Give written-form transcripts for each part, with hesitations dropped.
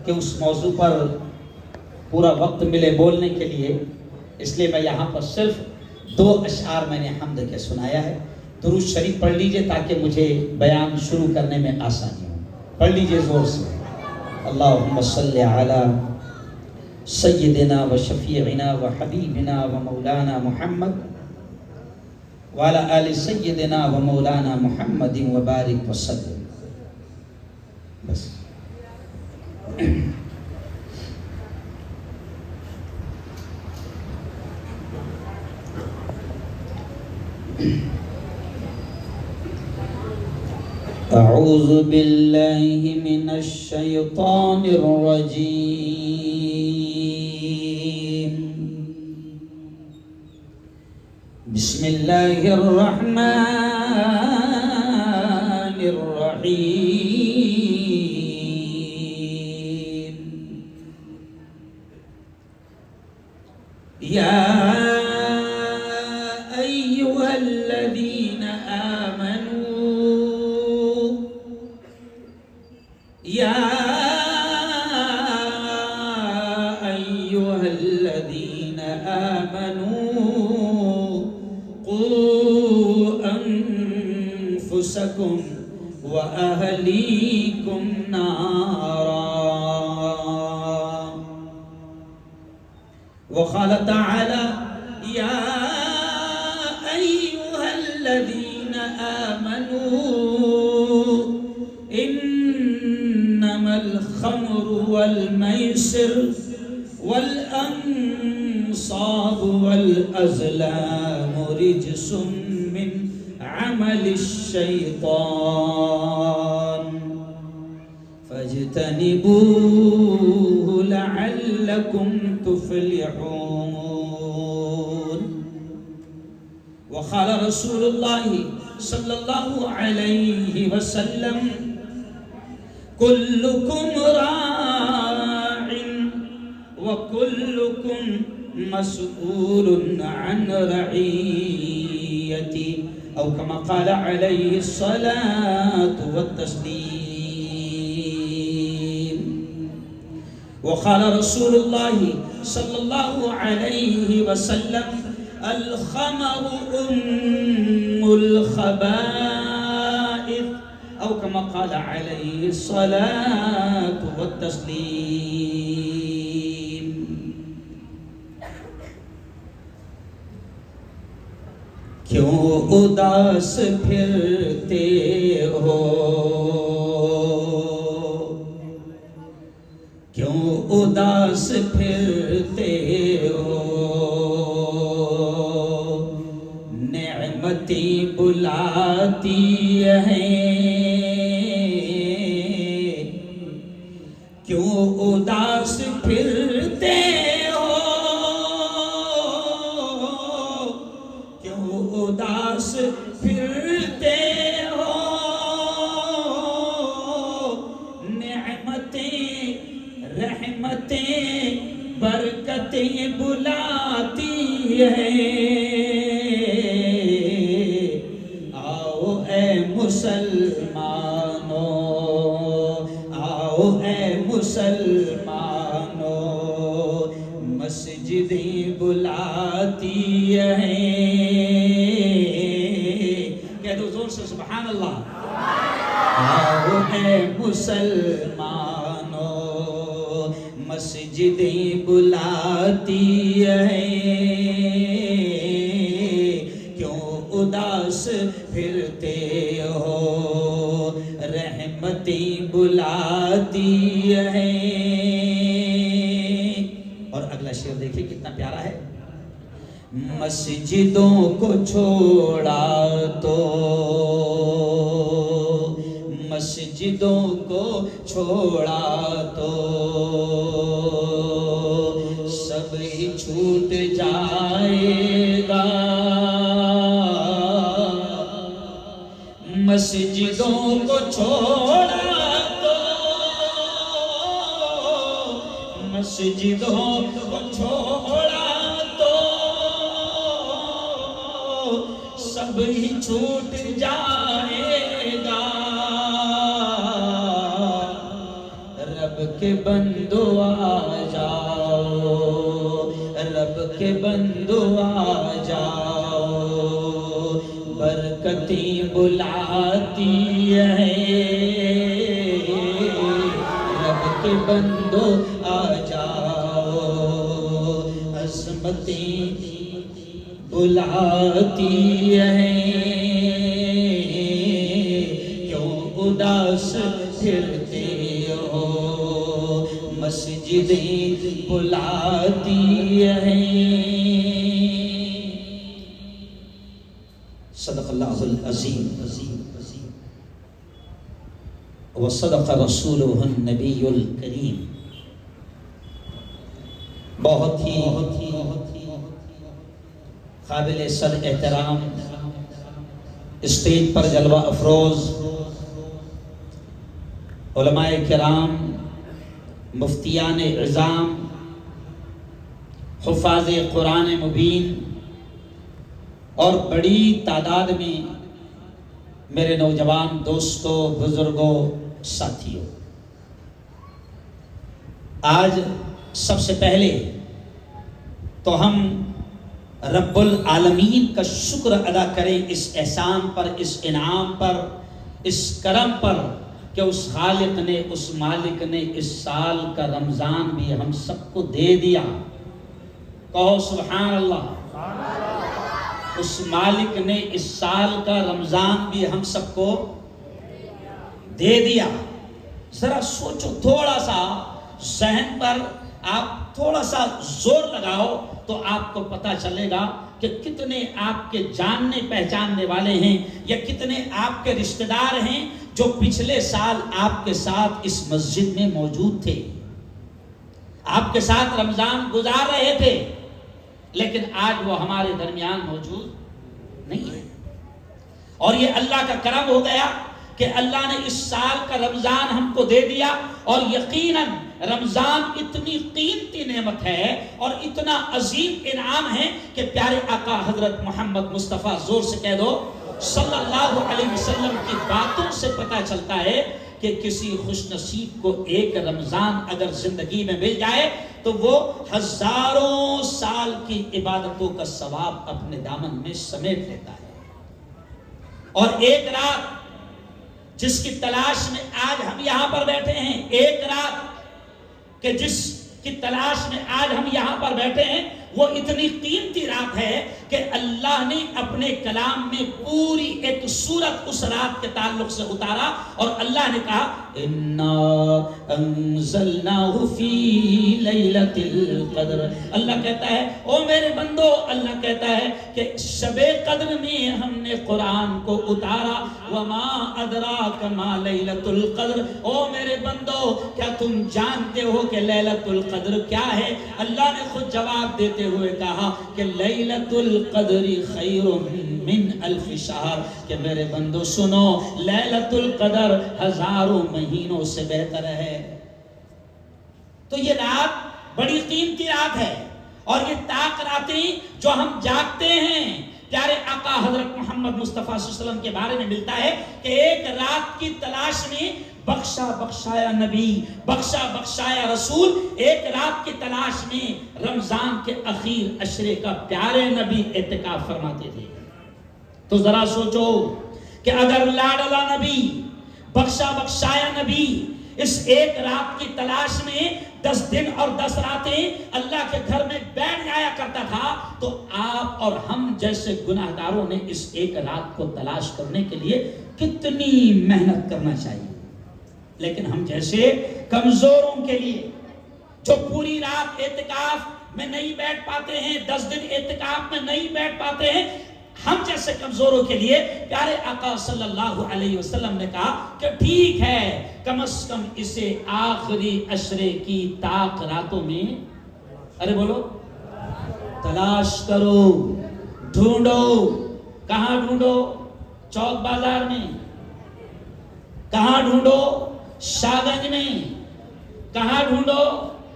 کہ اس موضوع پر پورا وقت ملے بولنے کے لیے، اس لیے میں یہاں پر صرف 2 اشعار میں نے حمد کے سنایا ہے۔ درود شریف پڑھ لیجئے تاکہ مجھے بیان شروع کرنے میں آسانی ہو۔ پڑھ لیجئے زور سے۔ اللہم صلی علی سیدنا و شفیعنا و حبیبنا و مولانا محمد وعلی آل سیدنا و مولانا محمد و بارک وسلم۔ بس اعوذ باللہ من الشیطان الرجیم، بسم اللہ الرحمن الرحیم۔ یا ایہا الذین آمنوا، یا ایہا الذین آمنوا قوا انفسکم واہلیکم نارا۔ وقال تعالی یا ایہا الذین آمنوا انما الخمر والمیسر والانصاب والازلام رجس من عمل الشیطان فاجتنبوه لعلکم تفلحون۔ وقال رسول اللہ صلی اللہ علیہ وسلم کلکم راع وکلکم مسئول عن رعیتی، او کما قال علیہ الصلاة والتسلیم۔ وقال رسول اللہ صلی اللہ علیہ وسلم الخمر ام الخبائث، او کما قال علیہ الصلاة والتسلیم۔ کیوں اداس پھرتے ہو، کیوں اداس پھرتے ہو، نعمتیں بلاتی ہیں، کیوں اداس پھرتے ہو، کیوں اداس پھرتے ہو، نعمتیں رحمتیں برکتیں بلاتی ہیں۔ آؤ اے مسلمانوں، آؤ اے مسلمانوں، مسجدیں بلاتی ہیں۔ کہہ دو زور سے سبحان اللہ۔ آؤ اے مسلمانوں، مسجدیں بلاتی ہیں، کیوں اداس پھرتے ہو، رحمتیں بلاتی ہیں۔ اور اگلا شعر دیکھیں کتنا پیارا ہے۔ مسجدوں کو چھوڑا تو، مسجدوں کو چھوڑا تو سب ہی چھوٹ جائے گا، مسجدوں کو چھوڑا تو، مسجدوں کو چھوڑا تو سب ہی چھوٹ جائے گا، رب کے بندو آ جاؤ، رب کے بندو آ جاؤ، برکتیں بلاتی ہیں، رب کے بندو آ جاؤ، عظمتیں بلاتی ہیں، کیوں اداس پھرتے ہو، مسجدیں بلاتی ہیں۔ صدق اللہ العظیم وصدق رسولہ النبی الکریم۔ بہت ہی قابل صد احترام اسٹیج پر جلوہ افروز علماء کرام، مفتیان عظام، حفاظ قرآن مبین اور بڑی تعداد میں میرے نوجوان دوستوں، بزرگوں، ساتھیوں، آج سب سے پہلے تو ہم رب العالمین کا شکر ادا کریں اس احسان پر، اس انعام پر، اس کرم پر کہ اس خالق نے، اس مالک نے اس سال کا رمضان بھی ہم سب کو دے دیا۔ کہو سبحان اللہ۔ اس مالک نے اس سال کا رمضان بھی ہم سب کو دے دیا۔ ذرا سوچو، تھوڑا سا ذہن پر آپ تھوڑا سا زور لگاؤ تو آپ کو پتا چلے گا کہ کتنے آپ کے جاننے پہچاننے والے ہیں یا کتنے آپ کے رشتہ دار ہیں جو پچھلے سال آپ کے ساتھ اس مسجد میں موجود تھے، آپ کے ساتھ رمضان گزار رہے تھے، لیکن آج وہ ہمارے درمیان موجود نہیں ہے۔ اور یہ اللہ کا کرم ہو گیا کہ اللہ نے اس سال کا رمضان ہم کو دے دیا، اور یقیناً رمضان اتنی قیمتی نعمت ہے اور اتنا عظیم انعام ہے کہ پیارے آقا حضرت محمد مصطفیٰ، زور سے کہہ دو، صلی اللہ علیہ وسلم کی باتوں سے پتہ چلتا ہے کہ کسی خوش نصیب کو ایک رمضان اگر زندگی میں مل جائے تو وہ ہزاروں سال کی عبادتوں کا ثواب اپنے دامن میں سمیٹ لیتا ہے۔ اور ایک رات جس کی تلاش میں آج ہم یہاں پر بیٹھے ہیں، ایک رات کہ جس کی تلاش میں آج ہم یہاں پر بیٹھے ہیں، وہ اتنی قیمتی رات ہے کہ اللہ نے اپنے کلام میں پوری ایک سورت اس رات کے تعلق سے اتارا، اور اللہ نے کہا اِنَّا أَنزَلْنَاهُ فِي لَيْلَةِ الْقَدْرِ۔ اللہ کہتا ہے او میرے بندو، اللہ کہتا ہے کہ شب قدر میں ہم نے قرآن کو اتارا۔ وَمَا أَدْرَاكَ مَا لَيْلَةُ الْقَدْرِ۔ او میرے بندو، کیا تم جانتے ہو کہ لیلۃ القدر کیا ہے؟ اللہ نے خود جواب دیتے ہوئے کہا کہ لیلۃ القدر خیر من الف شہر، کہ میرے بندو سنو، لیلۃ القدر ہزاروں مہینوں سے بہتر ہے۔ تو یہ رات بڑی قیمتی رات ہے، اور یہ طاق راتیں جو ہم جاگتے ہیں، پیارے آقا حضرت محمد مصطفیٰ صلی اللہ علیہ وسلم کے بارے میں ملتا ہے کہ ایک رات کی تلاش میں بخشا بخشایا نبی، بخشا بخشایا رسول، ایک رات کی تلاش میں رمضان کے اخیر عشرے کا پیارے نبی اعتکاف فرماتے تھے۔ تو ذرا سوچو کہ اگر لاڈلا نبی، بخشا بخشایا نبی اس ایک رات کی تلاش میں 10 دن اور 10 راتیں اللہ کے گھر میں بیٹھ جایا کرتا تھا، تو آپ اور ہم جیسے گناہگاروں نے اس ایک رات کو تلاش کرنے کے لیے کتنی محنت کرنا چاہیے۔ لیکن ہم جیسے کمزوروں کے لیے جو پوری رات اعتکاف میں نہیں بیٹھ پاتے ہیں، 10 دن اعتکاف میں نہیں بیٹھ پاتے ہیں، ہم جیسے کمزوروں کے لیے پیارے آقا صلی اللہ علیہ وسلم نے کہا کہ ٹھیک ہے، کم از کم اسے آخری عشرے کی طاق راتوں میں، ارے بولو، تلاش کرو، ڈھونڈو۔ کہاں ڈھونڈو؟ چوک بازار میں؟ کہاں ڈھونڈو؟ شاہگنج میں؟ کہاں ڈھونڈو؟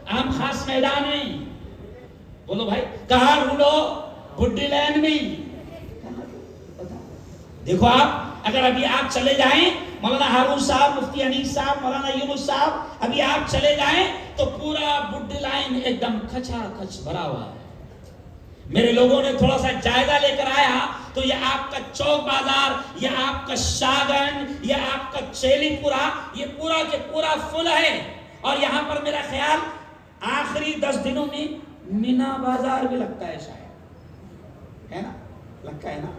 عام خاص میدان میں؟ بولو بھائی، کہاں ڈھونڈو؟ بڈی لین میں؟ دیکھو آپ، اگر ابھی آپ چلے جائیں مولانا ہارون صاحب، مفتی انیس صاحب، مولانا یونس صاحب، ابھی آپ چلے جائیں تو پورا بڈ لائن ایک دم کھچا کھچ بھرا ہوا ہے. میرے لوگوں نے تھوڑا سا جائزہ لے کر آیا تو یہ آپ کا چوک بازار، یہ آپ کا شاہگنج، یہ آپ کا چیلی پورا، یہ پورا کے پورا فل ہے. اور یہاں پر میرا خیال آخری 10 دنوں میں مینا بازار بھی لگتا ہے، شاید ہے نا، لگتا ہے نا.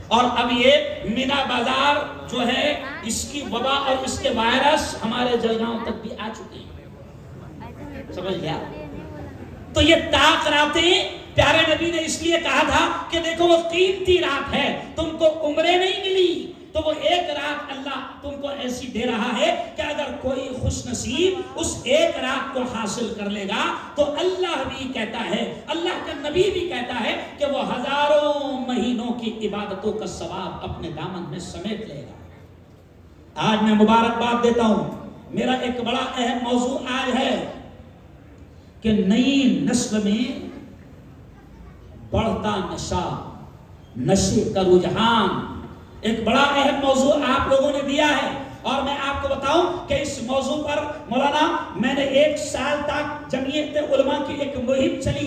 اور اب یہ مینا بازار جو ہے اس کی وبا اور اس کے وائرس ہمارے جلگاؤں تک بھی آ چکے ہیں. سمجھ گیا؟ تو یہ طاق راتیں پیارے نبی نے اس لیے کہا تھا کہ دیکھو وہ قیمتی رات ہے، تم کو عمریں نہیں ملی تو وہ ایک رات اللہ تم کو ایسی دے رہا ہے کہ اگر کوئی خوش نصیب اس ایک رات کو حاصل کر لے گا تو اللہ بھی کہتا ہے، اللہ کا نبی بھی کہتا ہے کہ وہ ہزاروں مہینوں کی عبادتوں کا ثواب اپنے دامن میں سمیٹ لے گا. آج میں مبارکباد دیتا ہوں. میرا ایک بڑا اہم موضوع آج ہے کہ نئی نسل میں بڑھتا نشہ، نشے کا رجحان، ایک بڑا اہم موضوع آپ لوگوں نے دیا ہے. اور میں آپ کو بتاؤں کہ اس موضوع پر مولانا میں نے 1 سال تک جمعیت علماء کی ایک مہم چلی،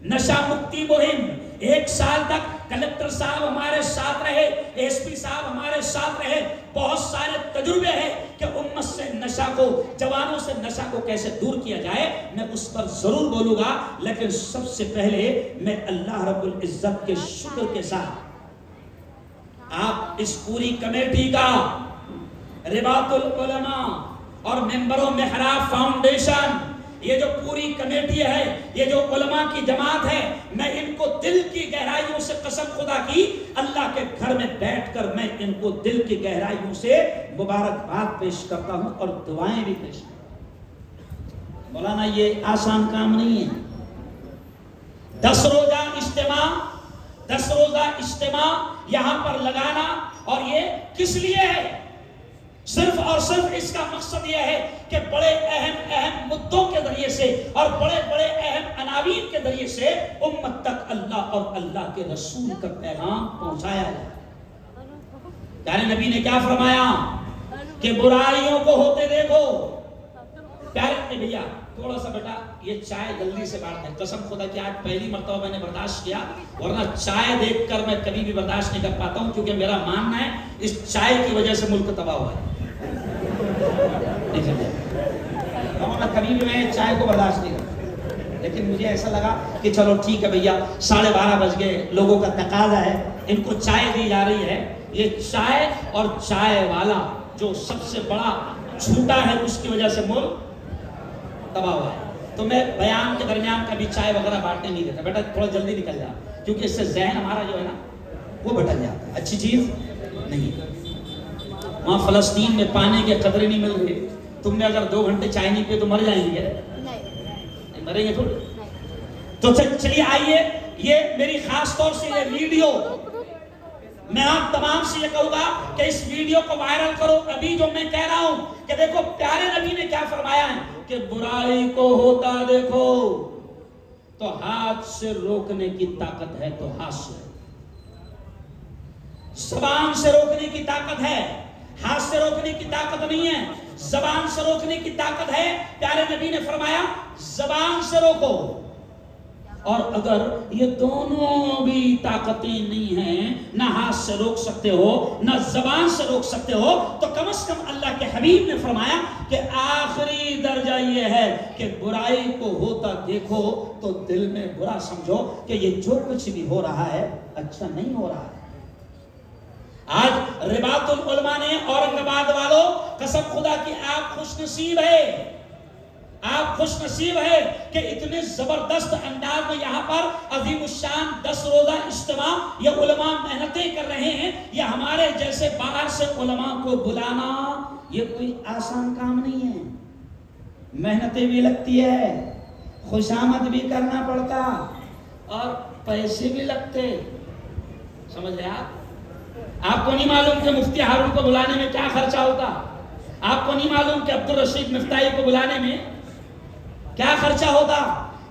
نشہ مکتی مہم. 1 سال تک کلکٹر صاحب ہمارے ساتھ رہے، ایس پی صاحب ہمارے ساتھ رہے. بہت سارے تجربے ہیں کہ امت سے نشہ کو، جوانوں سے نشہ کو کیسے دور کیا جائے. میں اس پر ضرور بولوں گا، لیکن سب سے پہلے میں اللہ رب العزت کے شکر کے ساتھ آپ اس پوری کمیٹی کا، رباط العلماء اور ممبروں محراب فاؤنڈیشن، یہ جو پوری کمیٹی ہے، یہ جو علماء کی جماعت ہے، میں ان کو دل کی گہرائیوں سے قسم خدا کی اللہ کے گھر میں بیٹھ کر میں ان کو دل کی گہرائیوں سے مبارکباد پیش کرتا ہوں اور دعائیں بھی پیش کرتا ہوں. مولانا یہ آسان کام نہیں ہے. 10 روزہ اجتماع یہاں پر لگانا، اور یہ کس لیے ہے؟ صرف اور صرف اس کا مقصد یہ ہے کہ بڑے اہم مدوں کے ذریعے سے اور بڑے اہم عناوین کے ذریعے سے امت تک اللہ اور اللہ کے رسول کا پیغام پہنچایا جائے. پیارے نبی نے کیا فرمایا کہ برائیوں کو ہوتے دیکھو. پیارے بھیا تھوڑا سا بیٹا یہ چائے جلدی سے بانٹ دیں. قسم خدا کہ آج پہلی مرتبہ میں نے برداشت کیا، ورنہ چائے دیکھ کر میں کبھی بھی برداشت نہیں کر پاتا ہوں، کیونکہ میرا ماننا ہے اس چائے کی وجہ سے ملک تباہ ہوا ہے. کبھی بھی میں چائے کو برداشت نہیں کرتا، لیکن مجھے ایسا لگا کہ چلو ٹھیک ہے بھیا، 12:30 بج گئے، لوگوں کا تقاضا ہے، ان کو چائے دی جا رہی ہے. یہ چائے اور چائے والا جو سب سے بڑا جھوٹا ہے، اس کی وجہ سے ملک تباہ ہوا ہے. تو میں بیان کے درمیان کبھی چائے وغیرہ بانٹنے نہیں دیتا. بیٹا تھوڑا جلدی نکل جا، کیونکہ اس سے ذہن ہمارا جو ہے نا وہ بٹل جاتا ہے. اچھی چیز نہیں. وہاں فلسطین میں پانی کے قطرے نہیں مل رہے، تم نے اگر 2 گھنٹے چائے نہیں پیے تو مر جائیں گے. مریں گے تھوڑے. تو چلیے آئیے، یہ میری خاص طور سے یہ ویڈیو میں آپ تمام سے یہ کہوں گا کہ اس ویڈیو کو وائرل کرو. ابھی جو میں کہہ رہا ہوں کہ دیکھو پیارے نبی نے کیا فرمایا ہے کہ برائی کو ہوتا دیکھو تو ہاتھ سے روکنے کی طاقت ہے تو ہاتھ سے، زبان سے روکنے کی طاقت ہے، ہاتھ سے روکنے کی طاقت نہیں ہے. زبان سے روکنے کی طاقت ہے. پیارے نبی نے فرمایا زبان سے روکو. اور اگر یہ دونوں بھی طاقتیں نہیں ہیں، نہ ہاتھ سے روک سکتے ہو نہ زبان سے روک سکتے ہو، تو کم از کم اللہ کے حبیب نے فرمایا کہ آخری درجہ یہ ہے کہ برائی کو ہوتا دیکھو تو دل میں برا سمجھو کہ یہ جو کچھ بھی ہو رہا ہے اچھا نہیں ہو رہا ہے. آج رباط العلماء نے اورنگ آباد والوں قسم خدا کی آپ خوش نصیب ہے، آپ خوش نصیب ہے کہ اتنے زبردست انداز میں یہاں پر عظیم الشان 10 روزہ اجتماع یہ علماء محنتیں کر رہے ہیں. یہ ہمارے جیسے باہر سے علماء کو بلانا یہ کوئی آسان کام نہیں ہے. محنتیں بھی لگتی ہے، خوشامد بھی کرنا پڑتا اور پیسے بھی لگتے. سمجھ رہے آپ کو نہیں معلوم کہ مفتی ہارون کو بلانے میں کیا خرچہ ہوتا. آپ کو نہیں معلوم کہ عبدالرشید مفتاحی کو بلانے میں کیا خرچہ ہوتا.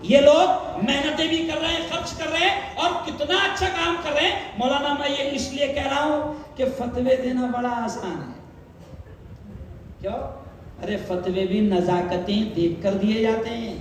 یہ لوگ محنتیں بھی کر رہے ہیں، خرچ کر رہے ہیں اور کتنا اچھا کام کر رہے ہیں. مولانا میں یہ اس لیے کہہ رہا ہوں کہ فتوے دینا بڑا آسان ہے، کیوں؟ ارے فتوے بھی نزاکتیں دیکھ کر دیے جاتے ہیں.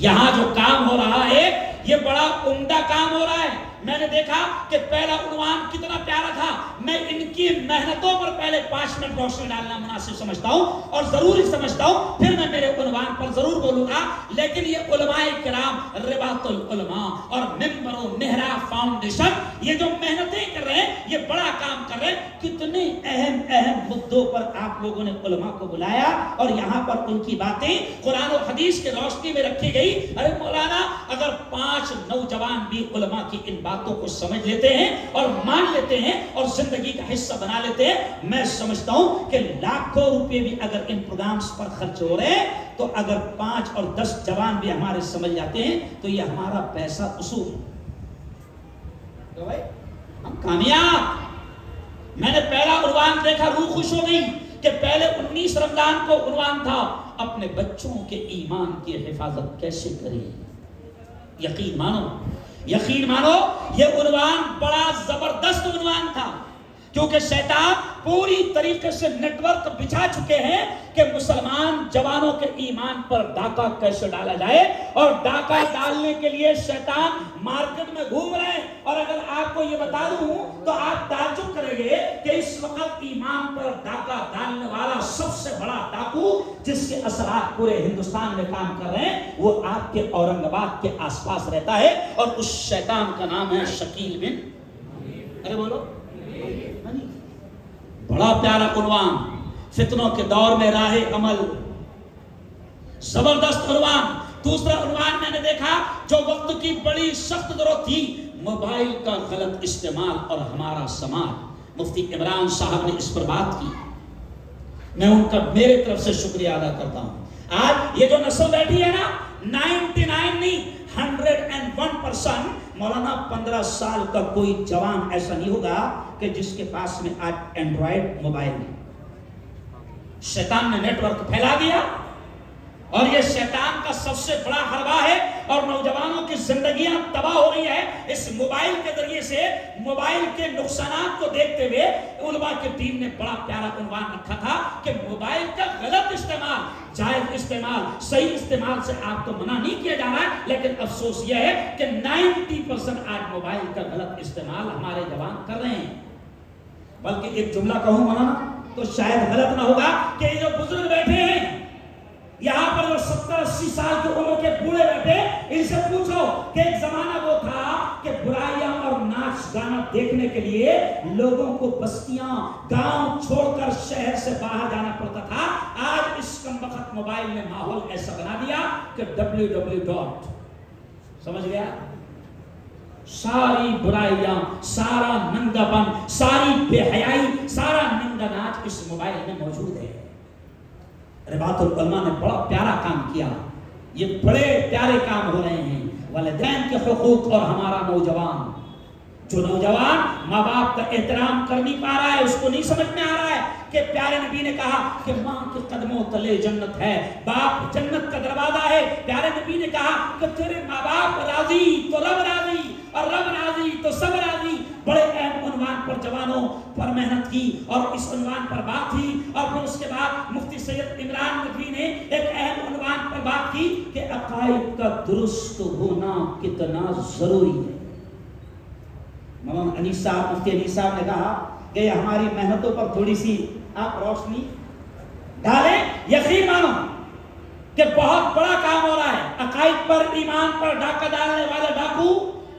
یہاں جو کام ہو رہا ہے یہ بڑا عمدہ کام ہو رہا ہے. میں نے دیکھا کہ پہلا عنوان کتنا پیارا تھا. میں ان کی محنتوں پر پہلے 5 منٹ روشنی ڈالنا مناسب سمجھتا ہوں اور ضروری سمجھتا ہوں، پھر میں میرے عنوان پر ضرور بولوں گا. لیکن یہ علماء کرام، رباط العلماء اور ممبر و محراب فاؤنڈیشن یہ جو محنتیں کر رہے ہیں، یہ بڑا کام کر رہے ہیں. کتنے اہم مدوں پر آپ لوگوں نے علماء کو بلایا اور یہاں پر ان کی باتیں قرآن و حدیث کے روشنی میں رکھی گئی. ارے مولانا، اگر 5 نوجوان بھی علماء کی ان باتوں کو سمجھ لیتے ہیں اور مان لیتے ہیں اور زندگی کا حصہ بنا لیتے ہیں، میں سمجھتا ہوں کہ لاکھوں روپے بھی اگر ان پروگرامز پر خرچ ہو رہے ہیں، تو اگر 5 اور 10 جوان بھی ہمارے سمجھ جاتے ہیں تو یہ ہمارا پیسہ اصول ہے. تو بھائی ہم کامیاب. میں نے پہلا عنوان دیکھا، روح خوش ہو گئی کہ پہلے 19 رمضان کو عنوان تھا اپنے بچوں کے ایمان کی حفاظت کیسے کریں. یقین مانو یہ عنوان بڑا زبردست عنوان تھا، کیونکہ شیطان پوری طریقے سے نیٹ ورک بچھا چکے ہیں کہ مسلمان جوانوں کے ایمان پر ڈاکہ کیسے ڈالا جائے. اور ڈاکہ ڈالنے کے لیے شیطان مارکیٹ میں گھوم رہے ہیں. اور اگر آپ کو یہ بتا دوں تو آپ تعجب کریں گے کہ اس وقت ایمان پر ڈاکہ ڈالنے والا سب سے بڑا ڈاکو جس کے اثرات پورے ہندوستان میں کام کر رہے ہیں، وہ آپ کے اورنگ آباد کے آس پاس رہتا ہے، اور اس شیطان کا نام ہے شکیل بن، ارے بولو، بڑا پیارا عنوان. فتنوں کے دور میں راہ عمل، زبردست عنوان. دوسرا عنوان میں نے دیکھا جو وقت کی بڑی سخت ضرورت تھی، موبائل کا غلط استعمال اور ہمارا سماج. مفتی عمران صاحب نے اس پر بات کی، میں ان کا میرے طرف سے شکریہ ادا کرتا ہوں. آج یہ جو نسل بیٹھی ہے نا، 99 نہیں 101%. مولانا 15 سال کا کوئی جوان ایسا نہیں ہوگا کہ جس کے پاس میں آج اینڈرائڈ موبائل ہے. شیطان نے نیٹ ورک پھیلا دیا اور یہ شیطان کا سب سے بڑا حربہ ہے، اور نوجوانوں کی زندگیاں تباہ ہو رہی ہے اس موبائل کے ذریعے سے. موبائل کے نقصانات کو دیکھتے ہوئے علماء کی ٹیم نے بڑا پیارا عنوان رکھا تھا کہ موبائل کا غلط استعمال، جائز استعمال، صحیح استعمال سے آپ کو منع نہیں کیا جا رہا ہے، لیکن افسوس یہ ہے کہ 90% آج موبائل کا غلط استعمال ہمارے جوان کر رہے ہیں. بلکہ ایک جملہ کہوں مولانا تو شاید غلط نہ ہوگا کہ یہ جو بزرگ بیٹھے ہیں یہاں پر، جو 70-80 سال کی عمر کے بوڑھے بیٹھے، ان سے پوچھو کہ ایک زمانہ وہ تھا کہ برائیاں اور ناچ گانا دیکھنے کے لیے لوگوں کو بستیاں گاؤں چھوڑ کر شہر سے باہر جانا پڑتا تھا. آج اس کمبخت موبائل نے ماحول ایسا بنا دیا کہ www. سمجھ گیا؟ ساری برائیاں، سارا ننگا پن، ساری بے حیائی، سارا ننگا ناچ اس موبائل میں موجود ہے. رباط العلماء نے بڑا پیارا کام کیا. یہ بڑے پیارے کام ہو رہے ہیں. والدین کے حقوق اور ہمارا نوجوان، جو نوجوان ماں باپ کا احترام کر نہیں پا رہا ہے، اس کو نہیں سمجھ میں آ رہا ہے کہ پیارے نبی نے کہا کہ ماں کے قدموں تلے جنت ہے، باپ جنت کا دروازہ ہے. پیارے نبی نے کہا کہ تیرے ماں باپ راضی تو رب راضی، اور رب راضی تو سب راضی. بڑے اہم عنوان پر جوانوں پر محنت کی اور اس عنوان پر بات کی. اور پھر اس کے بعد مفتی سید عمران ندوی نے ایک اہم عنوان پر بات کی کہ عقائد کا درست ہونا کتنا ضروری ہے. مولانا انیس صاحب، مفتی انیس صاحب نے کہا کہ یہ ہماری محنتوں پر تھوڑی سی آپ روشنی ڈالیں. یقین مانو کہ بہت بڑا کام ہو رہا ہے. عقائد پر، ایمان پر ڈاکہ ڈالنے والے ڈاکو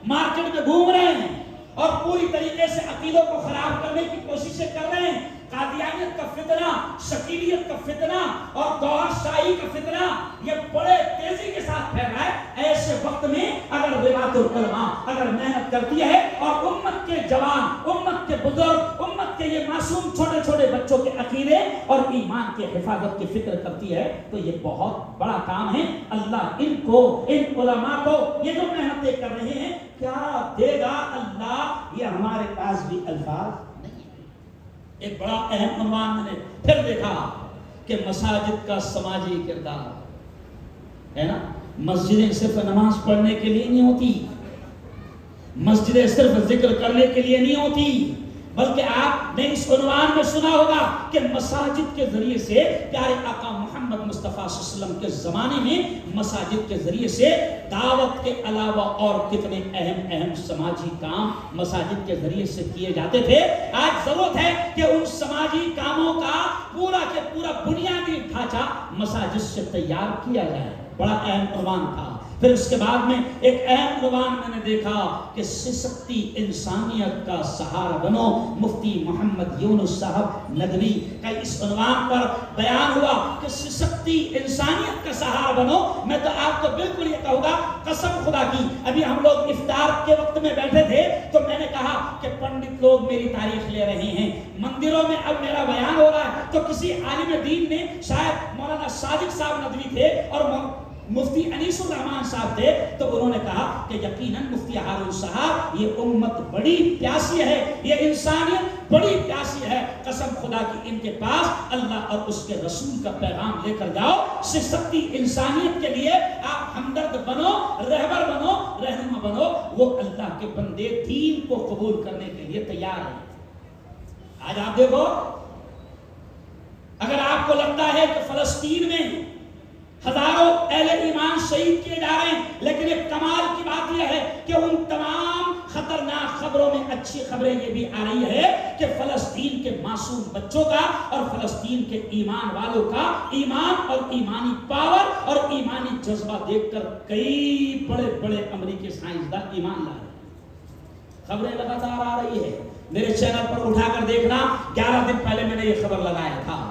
مارکیٹ میں گھوم رہے ہیں اور پوری طریقے سے عقیدوں کو خراب کرنے کی کوششیں کر رہے ہیں. قادیانیت کا فتنہ، شکیلیت کا فتنہ اور گوہر شاہی کا فتنہ یہ بڑے تیزی کے ساتھ پھیل رہا ہے. ایسے وقت میں اگر رباط العلماء اگر محنت کرتی ہے اور امت کے جوان، امت کے بزرگ، امت کے یہ معصوم چھوٹے چھوٹے بچوں کے عقیدے اور ایمان کی حفاظت کی فکر کرتی ہے تو یہ بہت بڑا کام ہے. اللہ ان کو، ان علماء کو یہ جو محنتیں کر رہے ہیں کیا دے گا اللہ، یہ ہمارے پاس بھی الفاظ نہیں. ایک بڑا اہم عنوان میں نے پھر دیکھا کہ مساجد کا سماجی کردار ہے نا. مسجدیں صرف نماز پڑھنے کے لیے نہیں ہوتی، مسجدیں صرف ذکر کرنے کے لیے نہیں ہوتی، بلکہ آپ نے اس عنوان میں سنا ہوگا کہ مساجد کے ذریعے سے پیارے آقا محمد مصطفیٰ صلی اللہ علیہ وسلم کے زمانے میں مساجد کے ذریعے سے دعوت کے علاوہ اور کتنے اہم سماجی کام مساجد کے ذریعے سے کیے جاتے تھے. آج ضرورت ہے کہ ان سماجی کاموں کا پورا کے پورا بنیادی ڈھانچہ مساجد سے تیار کیا جائے. بڑا اہم عنوان تھا. پھر اس کے بعد میں ایک اہم عنوان میں نے دیکھا کہ سسکتی انسانیت کا سہارا بنو. مفتی محمد یونس صاحب ندوی کا اس عنوان پر بیان ہوا کہ سسکتی انسانیت کا سہارا بنو. میں تو آپ کو بالکل یہ کہوں گا قسم خدا کی, ابھی ہم لوگ افطار کے وقت میں بیٹھے تھے تو میں نے کہا کہ پنڈت لوگ میری تاریخ لے رہے ہیں, مندروں میں اب میرا بیان ہو رہا ہے. تو کسی عالم دین نے, شاید مولانا صادق صاحب ندوی تھے اور مفتی انیس الرحمان صاحب تھے, تو انہوں نے کہا کہ یقیناً مفتی ہارون صاحب یہ امت بڑی پیاسی ہے, یہ انسانیت بڑی پیاسی ہے. قسم خدا کی ان کے پاس اللہ اور اس کے رسول کا پیغام لے کر جاؤ. سسکتی انسانیت کے لیے آپ ہمدرد بنو, رہبر بنو, رہنما بنو. وہ اللہ کے بندے دین کو قبول کرنے کے لیے تیار ہیں. آج آپ دیکھو, اگر آپ کو لگتا ہے کہ فلسطین میں ہزاروں اہل ایمان شہید کیے جا رہے ہیں, لیکن ایک کمال کی بات یہ ہے کہ ان تمام خطرناک خبروں میں اچھی خبریں یہ بھی آ رہی ہے کہ فلسطین کے معصوم بچوں کا اور فلسطین کے ایمان والوں کا ایمان اور ایمانی پاور اور ایمانی جذبہ دیکھ کر کئی بڑے بڑے امریکی سائنسدان ایمان لا رہے ہیں. خبریں لگاتار آ رہی ہے. میرے چینل پر اٹھا کر دیکھنا, 11 دن پہلے میں نے یہ خبر لگایا تھا.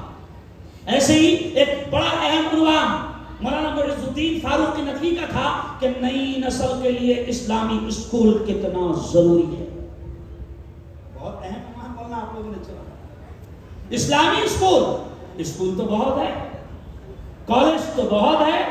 ایسے ہی ایک بڑا اہم عنوان مولانا معز الدین فاروقی ندوی کا تھا کہ نئی نسل کے لیے اسلامی اسکول کتنا ضروری ہے. بہت اہم عنوان بولنا آپ لوگوں نے چلا. اسلامی اسکول تو بہت ہے, کالج تو بہت ہے,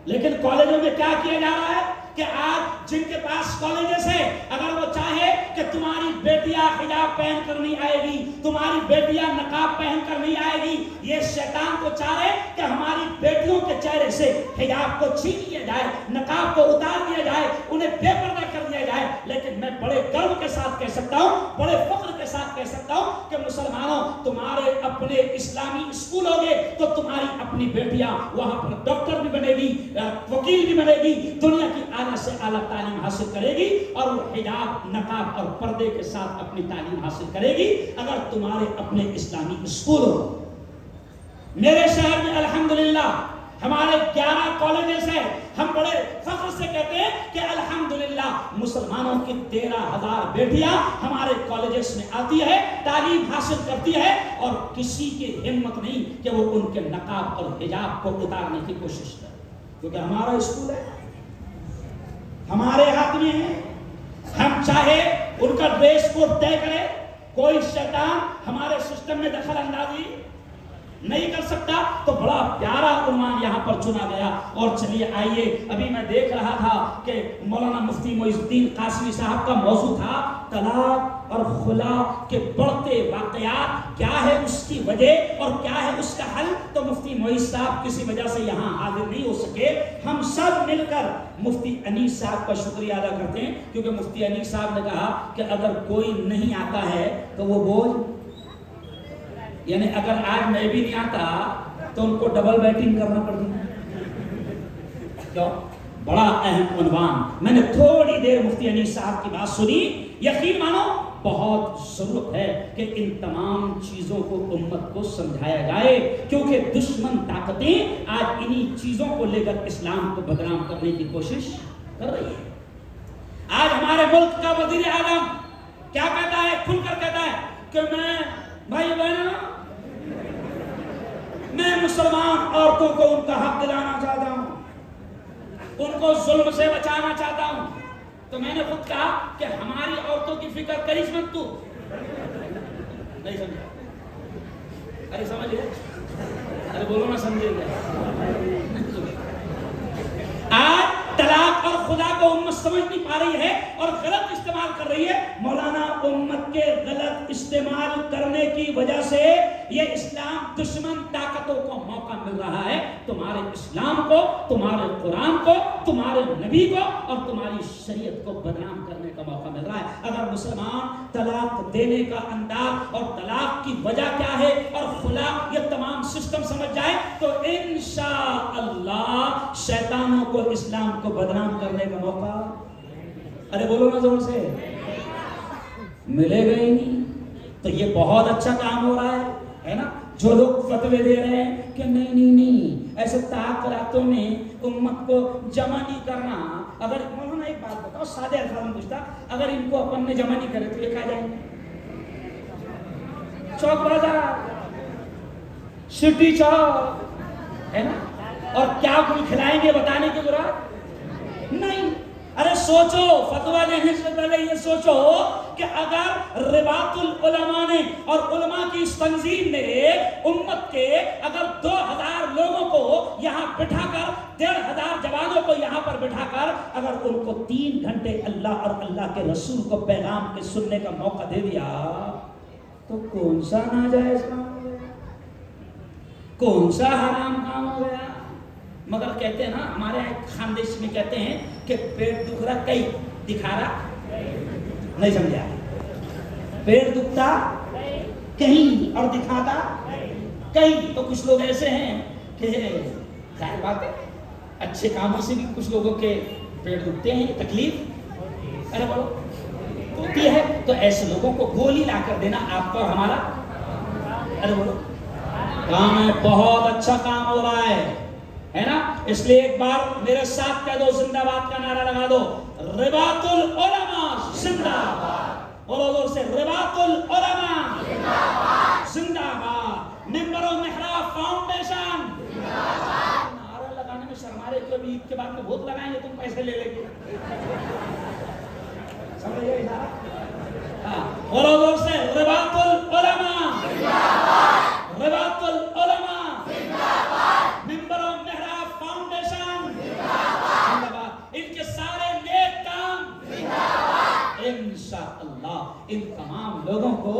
لیکن کالجوں میں کیا کیا جا رہا ہے کہ آج جن کے پاس کالجز ہے, اگر وہ چاہے کہ تمہاری بیٹیاں حجاب پہن کر نہیں آئے گی, تمہاری بیٹیاں نقاب پہن کر نہیں آئے گی, یہ شیطان کو چاہے کہ ہماری بیٹیوں کے چہرے سے حجاب کو چھین لیا جائے, نقاب کو اتار دیا جائے, انہیں بے پردہ کر دیا جائے. لیکن میں بڑے گرو کے ساتھ کہہ سکتا ہوں, بڑے فخر کے ساتھ کہہ سکتا ہوں کہ مسلمانوں, تمہارے اپنے اسلامی اسکول ہوگے تو تمہاری اپنی بیٹیاں وہاں پر ڈاکٹر بھی بنے گی, وکیل بھی بنے گی, دنیا کی اعلیٰ سے اعلیٰ تعلیم حاصل کرے گی اور وہ حجاب, نقاب اور پردے کے ساتھ اپنی تعلیم حاصل کرے گی اگر تمہارے اپنے اسلامی اسکول ہو. میرے شہر میں الحمدللہ ہمارے 11 کالجز ہیں. ہم بڑے فخر سے کہتے ہیں کہ الحمدللہ مسلمانوں کی 13,000 بیٹیاں ہمارے کالجز میں آتی ہے, تعلیم حاصل کرتی ہے, اور کسی کی ہمت نہیں کہ وہ ان کے نقاب اور حجاب کو اتارنے کی کوشش کرے, کیونکہ ہمارا اسکول ہے, ہمارے ہاتھ میں ہے. ہم چاہے ان کا ڈریس کوڈ طے کرے, کوئی شیطان ہمارے سسٹم میں دخل اندازی نہیں کر سکتا. تو بڑا پیارا عنوان یہاں پر چنا گیا. اور چلیے آئیے, ابھی میں دیکھ رہا تھا کہ مولانا مفتی معز الدین قاسمی صاحب کا موضوع تھا طلاق اور خلا کے بڑھتے واقعات, کیا ہے اس کی وجہ اور کیا ہے اس کا حل. تو مفتی معز صاحب کسی وجہ سے یہاں حاضر نہیں ہو سکے. ہم سب مل کر مفتی انیس صاحب کا شکریہ ادا کرتے ہیں, کیونکہ مفتی انیس صاحب نے کہا کہ اگر کوئی نہیں آتا ہے تو وہ بوجھ, یعنی اگر آج میں بھی نہیں آتا تو ان کو ڈبل بیٹنگ کرنا پڑتی. کیوں؟ بڑا اہم عنوان. میں نے تھوڑی دیر مفتی انیس صاحب کی بات سنی, یقین مانو بہت ضرورت ہے کہ ان تمام چیزوں کو امت کو سمجھایا جائے, کیونکہ دشمن طاقتیں آج انہی چیزوں کو لے کر اسلام کو بدنام کرنے کی کوشش کر رہی ہے. آج ہمارے ملک کا وزیر اعظم کیا کہتا ہے, کھل کر کہتا ہے کہ میں بھائی بہنوں, میں مسلمان عورتوں کو ان کا حق دلانا چاہتا ہوں, ان کو ظلم سے بچانا چاہتا ہوں. تو میں نے خود کہا کہ ہماری عورتوں کی فکر کریش مت تو نہیں سمجھا. ارے سمجھ گئے, ارے بولو نا سمجھے گئے. آج طلاق اور خدا کو امت سمجھ نہیں پا رہی ہے اور غلط استعمال کر رہی ہے. مولانا امت کے غلط استعمال کرنے کی وجہ سے یہ اسلام دشمن طاقتوں کو موقع مل رہا ہے تمہارے اسلام کو، تمہارے قرآن کو، تمہارے نبی کو اور تمہاری شریعت کو بدنام کرنے کا موقع مل رہا ہے۔ اگر مسلمان طلاق دینے کا انداز اور طلاق کی وجہ کیا ہے اور خلاق یہ تمام سسٹم سمجھ جائے تو انشاءاللہ شیطانوں کو اسلام کو بدنام کرنے کا موقع، ارے بولو نا زور سے، ملے گا ہی نہیں۔ تو یہ بہت اچھا کام ہو رہا ہے نا؟ جو لوگ فتوے دے رہے ہیں کہ نہیں نہیں نہیں ایسے تاکراتوں میں امت کو جمع نہیں کرنا، اگر مولانا ایک بات بتاؤ سادے الفاظ میں پوچھتا، اگر ان کو اپن نے جمع نہیں کرے تو یہ کہاں جائیں گے؟ چوک بازار، سٹی چوک، ہے نا؟ اور کیا کچھ کھلائیں گے بتانے کی ضرورت نہیں۔ ارے سوچو، فتویٰ دینے سے پہلے یہ سوچو کہ اگر رباط العلماء نے اور علماء کی اس تنظیم نے امت کے اگر 2000 لوگوں کو یہاں بٹھا کر 1500 جوانوں کو یہاں پر بٹھا کر اگر ان کو 3 گھنٹے اللہ اور اللہ کے رسول کو پیغام کے سننے کا موقع دے دیا تو کون سا ناجائز کام ہو گیا، کون سا حرام کام ہو گیا؟ مگر کہتے ہیں نا ہمارے خاندش میں کہتے ہیں کہ پیٹ دکھ رہا کئی دکھا رہا نہیں، سمجھا؟ پیٹ دکھتا کہیں اور دکھاتا کہیں۔ تو کچھ لوگ ایسے ہیں کہ ظاہر بات ہے اچھے کاموں سے بھی کچھ لوگوں کے پیٹ دکھتے ہیں، تکلیف ارے بولو ہوتی ہے، تو ایسے لوگوں کو گولی لا کر دینا آپ کا اور ہمارا ارے بولو کام ہے، بہت اچھا کام ہو رہا ہے نا؟ اس لیے ایک بار میرے ساتھ کہہ دو، زندہ باد کا نعرہ لگا دو، رباط العلماء زندہ باد، بولو زور سے، رباط العلماء زندہ باد، ممبر و محراب فاؤنڈیشن زندہ باد۔ نعرہ لگانے میں شرما رہے کہ ابھی عید کے بعد میں بہت لگائیں گے، تم پیسے لے لیں گے، سمجھ گئے ہاں؟ بولو زور سے، رباط العلماء زندہ باد، رباط العلماء زندہ باد، ممبر و محراب فاؤنڈیشن زندہ باد، ان کے سارے نیک کام زندہ باد۔ انشاءاللہ ان تمام لوگوں کو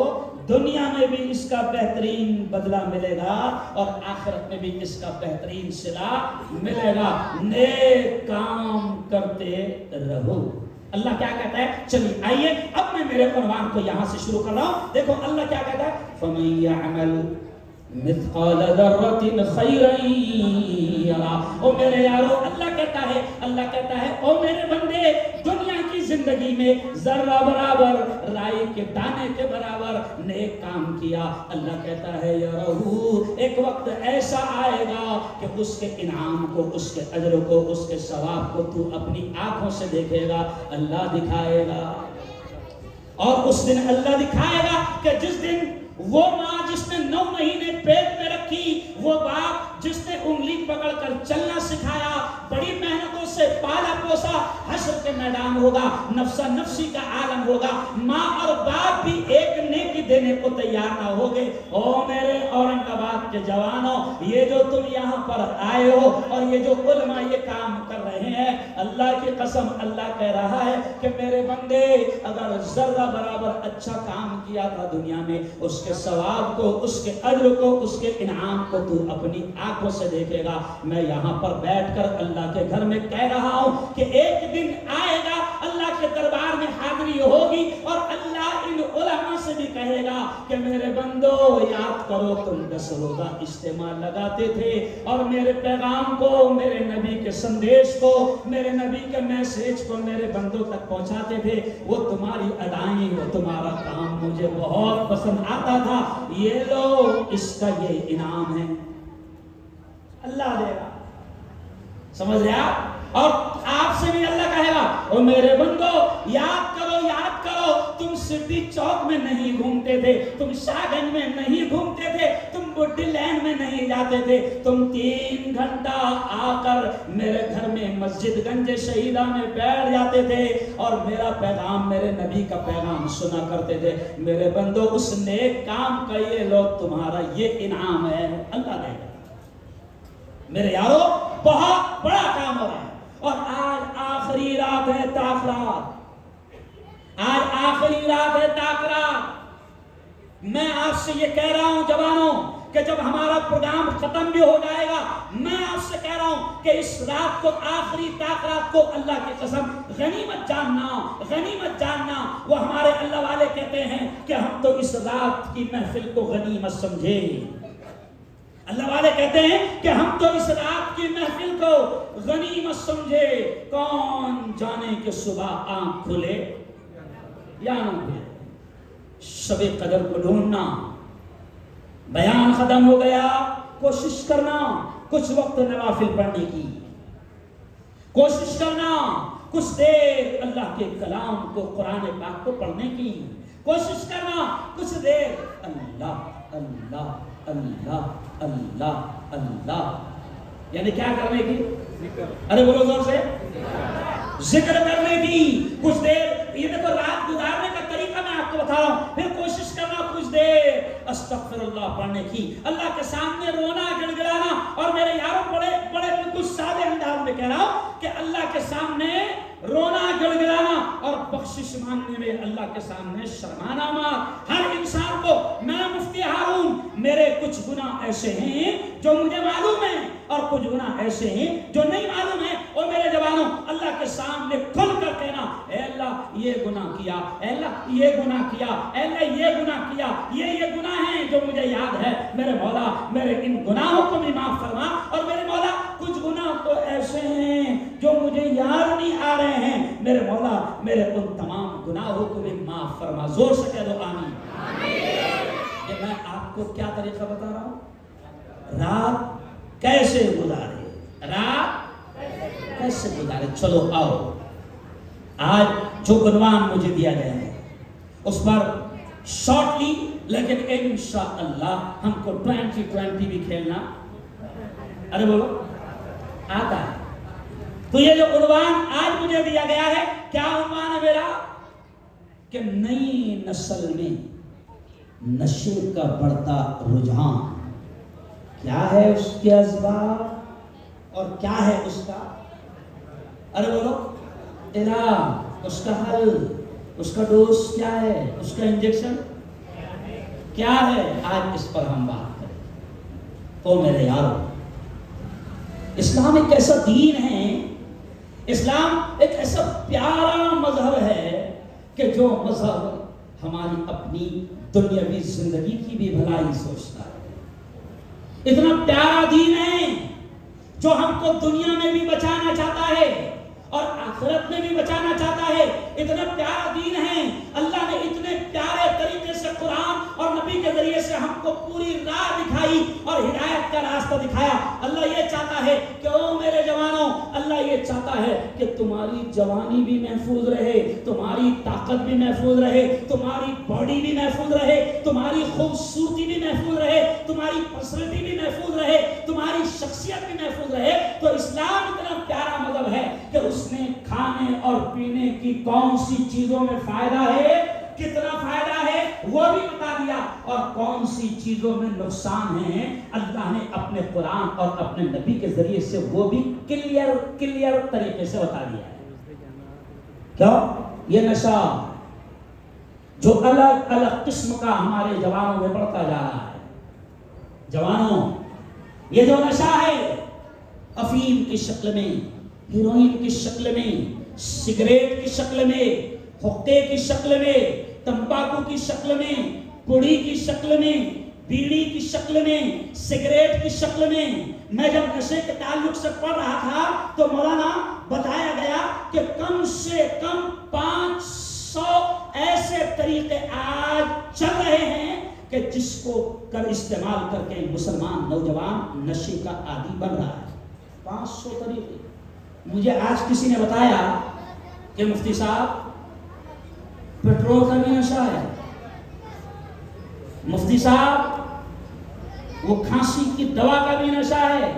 دنیا میں بھی اس کا بہترین بدلہ ملے گا اور آخرت میں بھی اس کا بہترین صلہ ملے گا۔ نیک کام کرتے رہو۔ اللہ کیا کہتا ہے؟ چلیے آئیے اب میں میرے عنوان کو یہاں سے شروع کر رہا ہوں۔ دیکھو اللہ کیا کہتا ہے، فَمَن يَعْمَلْ مثقال ذرۃ خیرا یرا۔ او میرے یارو، اللہ کہتا ہے او میرے بندے، دنیا کی زندگی میں ذرہ برابر، رائی کے دانے کے برابر نیک کام کیا، اللہ کہتا ہے یرہو، ایک وقت ایسا آئے گا کہ اس کے انعام کو، اس کے اجر کو، اس کے ثواب کو تو اپنی آنکھوں سے دیکھے گا، اللہ دکھائے گا۔ اور اس دن اللہ دکھائے گا کہ جس دن وہ ماں جس نے 9 مہینے پیٹ میں رکھی، وہ باپ جس نے انگلی پکڑ کر چلنا سکھایا، بڑی محنتوں سے پالا پوسا، حشر کے میدان ہوگا، نفسا نفسی کا عالم ہوگا، ماں اور باپ بھی ایک نیکی دینے کو تیار نہ ہوگے۔ او میرے اورنگ آباد کے جوانوں، یہ جو تم یہاں پر آئے ہو اور یہ جو علماء یہ کام کر رہے ہیں، اللہ کی قسم اللہ کہہ رہا ہے کہ میرے بندے اگر ذرہ برابر اچھا کام کیا تھا دنیا میں، اس کے ثواب کو، اس کے اجر کو، اس کے انعام کو تو اپنی آنکھوں سے دیکھے گا۔ میں یہاں پر بیٹھ کر اللہ کے گھر میں کہہ رہا ہوں کہ ایک دن آئے گا، اللہ کے دربار میں حاضری ہوگی اور اللہ ان علماء سے بھی کہے گا کہ میرے بندو یاد کرو تم 10 روزہ اجتماع لگاتے تھے اور میرے پیغام کو، میرے نبی کے سندیش کو، میرے نبی کے میسیج کو میرے بندوں تک پہنچاتے تھے، وہ تمہاری ادائیں، وہ تمہارا کام مجھے بہت پسند آتا تھا، یہ لو اس کا یہ انعام ہے، اللہ دے گا، سمجھ رہے آپ؟ اور آپ سے بھی اللہ کہے گا او میرے بندو یاد کرو تم سٹی چوک میں نہیں گھومتے تھے، تم شاہ گنج میں نہیں گھومتے تھے، تم بڈی لینڈ میں نہیں جاتے تھے، تم 3 گھنٹہ آ کر میرے گھر میں مسجد گنج شہیدہ میں بیٹھ جاتے تھے اور میرا پیغام، میرے نبی کا پیغام سنا کرتے تھے۔ میرے بندو اس نیک کام کا یہ لو تمہارا یہ انعام ہے، اللہ دے گا۔ میرے یارو بہت بڑا کام ہو رہا ہے اور آج آخری رات ہے تاخرات، آج آخری رات ہے تاخرات۔ میں آپ سے یہ کہہ رہا ہوں جوانوں کہ جب ہمارا پروگرام ختم بھی ہو جائے گا، میں آپ سے کہہ رہا ہوں کہ اس رات کو، آخری رات کو اللہ کی قسم غنیمت جاننا۔ وہ ہمارے اللہ والے کہتے ہیں کہ ہم تو اس رات کی محفل کو غنیمت سمجھے۔ اللہ والے کہتے ہیں کہ ہم تو اس رات کی محفل کو غنیمت سمجھے۔ کون جانے کہ صبح آنکھ کھلے یا نہ کھلے۔ شب قدر کو ڈھونڈنا، بیان ختم ہو گیا، کوشش کرنا کچھ وقت نوافل پڑھنے کی، کوشش کرنا کچھ دیر اللہ کے کلام کو، قرآن پاک کو پڑھنے کی، کوشش کرنا کچھ دیر اللہ اللہ اللہ اللہ اللہ، یعنی کیا کرنے کی؟ ارے بولو زور سے، ذکر کرنے کی کچھ دیر۔ یہ دیکھو رات گزارنے کا طریقہ میں آپ کو بتا رہا ہوں۔ پھر کوشش کرنا کچھ دیر استغفر اللہ پڑھنے کی، اللہ کے سامنے رونا گڑ گڑانا۔ اور میرے یاروں بڑے بالکل سادے انداز میں کہہ رہا ہوں کہ اللہ کے سامنے رونا گڑ گڑانا اور بخشش مانگنے میں اللہ کے سامنے شرمانا مت۔ ہر انسان کو، میں مفتی ہارون، میرے کچھ گناہ ایسے ہیں جو مجھے معلوم ہیں اور کچھ گناہ ایسے ہیں جو نہیں معلوم ہیں۔ اور میرے جوانوں، اللہ کے سامنے کھل کر کہنا، اے اللہ یہ گناہ کیا، اے اللہ یہ گناہ کیا، اے اللہ یہ گناہ کیا، یہ گناہ ہیں جو مجھے یاد ہے، میرے مولا میرے ان گناہوں کو بھی معاف فرما۔ اور میرے مولا کچھ گناہ تو ایسے ہیں جو مجھے یاد نہیں آ رہے ہیں، میرے مولا میرے ان تمام گناہوں کو بھی معاف فرما۔ زور سے کہہ دو آمین۔ کہ میں آپ کو کیا طریقہ بتا رہا ہوں، رات کیسے گزارے، رات کیسے گزارے۔ چلو آؤ، آج جو عنوان مجھے دیا گیا ہے اس پر شارٹلی لیکن انشاءاللہ ہم کو 2020 بھی کھیلنا، ارے بولو، آتا ہے۔ تو یہ جو عنوان آج مجھے دیا گیا ہے، کیا عنوان ہے میرا؟ کہ نئی نسل میں نشے کا بڑھتا رجحان، کیا ہے اس کے اسباب اور کیا ہے اس کا، ارے بولو، علاج، اس کا حل، اس کا ڈوز کیا ہے، اس کا انجیکشن کیا ہے؟ آج اس پر ہم بات کریں۔ تو میرے یارو، اسلام ایک ایسا دین ہے، اسلام ایک ایسا پیارا مذہب ہے کہ جو مذہب ہماری اپنی دنیاوی زندگی کی بھی بھلائی سوچتا ہے۔ اتنا پیارا دین ہے جو ہم کو دنیا میں بھی بچانا چاہتا ہے اور آخرت میں بھی بچانا چاہتا ہے۔ اتنا پیارا دین ہے، اللہ نے اتنے پیارے طریقے سے قرآن اور نبی کے ذریعے سے ہم کو پوری راہ دکھائی اور ہدایت کا راستہ دکھایا۔ اللہ یہ چاہتا ہے کہ او میرے جوانوں، اللہ یہ چاہتا ہے کہ تمہاری جوانی بھی محفوظ رہے، تمہاری طاقت بھی محفوظ رہے، تمہاری باڈی بھی محفوظ رہے، تمہاری خوبصورتی بھی محفوظ رہے، تمہاری پرسنالٹی بھی محفوظ رہے، تمہاری شخصیت بھی محفوظ رہے۔ تو اسلام اتنا پیارا مذہب ہے کہ اس نے کھانے اور پینے کی کون سی چیزوں میں فائدہ ہے، کتنا فائدہ ہے وہ بھی بتا دیا، اور کون سی چیزوں میں نقصان ہے اللہ نے اپنے قرآن اور اپنے نبی کے ذریعے سے وہ بھی کلیئر طریقے سے بتا دیا ہے۔ کیوں؟ یہ نشہ جو الگ الگ قسم کا ہمارے جوانوں میں بڑھتا جا رہا ہے، جوانوں یہ جو نشہ ہے، افیم کی شکل میں، ہیروئن کی شکل میں، سگریٹ کی شکل میں، حقے کی شکل میں، تمباکو کی شکل میں، پوڑی کی شکل میں، بیڑی کی شکل میں، سگریٹ کی شکل میں۔ میں جب نشے کے تعلق سے پڑھ رہا تھا تو مولانا بتایا گیا کہ کم سے کم 500 ایسے طریقے آج چل رہے ہیں کہ جس کو استعمال کر کے مسلمان نوجوان نشے کا عادی بن رہا ہے۔ 500 طریقے۔ مجھے آج کسی نے بتایا کہ مفتی صاحب پیٹرول کا بھی نشہ ہے، مفتی صاحب وہ کھانسی کی دوا کا بھی نشہ ہے،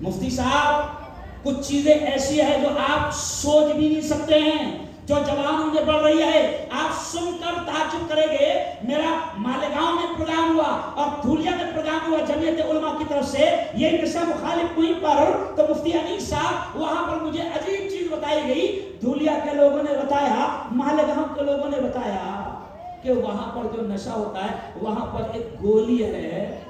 مفتی صاحب کچھ چیزیں ایسی ہیں جو آپ سوچ بھی نہیں سکتے ہیں جو جوانوں میں بڑھ رہی ہے۔ آپ سن کر تعجب کریں گے۔ میرا مالیگاؤں میں پروگرام ہوا اور دھولیا میں پروگرام ہوا جمعیت علماء کی طرف سے، یہ نشہ مخالف ہوئی پر تو مفتی انیس صاحب وہاں پر مجھے عجیب چیز بتائی گئی۔ دھولیا کے لوگوں نے بتایا، مالیگاؤں کے لوگوں نے بتایا کہ وہاں پر جو نشہ ہوتا ہے وہاں پر ایک گولی ہے،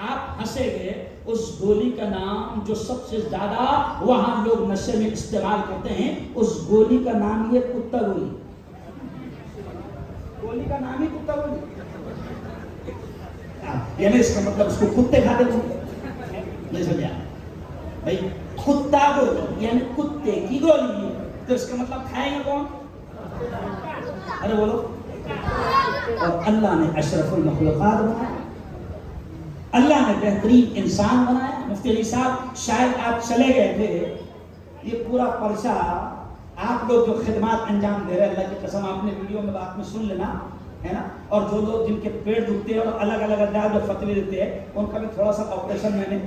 آپ ہنسیں گے، اس گولی کا نام جو سب سے زیادہ وہاں لوگ نشے میں استعمال کرتے ہیں، اس گولی کا نام یہ کتا گولی، گولی کا نام ہی کتا گولی، یعنی اس کا مطلب اس کو کتے کھاتے ہیں، نہیں سمجھا بھائی؟ کتا گولی یعنی کتے کی گولی ہے، تو اس کا مطلب کھائیں گے کون؟ ارے بولو۔ اور اللہ نے اشرف المخلوقات بنایا، اللہ نے بہترین انسان بنایا۔ مفتی علی صاحب شاید آپ چلے گئے تھے، یہ پورا پرچہ آپ لوگ جو خدمات انجام دے رہے ہیں، اللہ کی قسم آپ نے ویڈیو میں بات میں سن لینا ہے نا، اور جو لوگ جن کے پیٹ دکھتے ہیں اور الگ الگ انداز میں فتوی دیتے ہیں، ان کا بھی تھوڑا سا آپریشن میں نے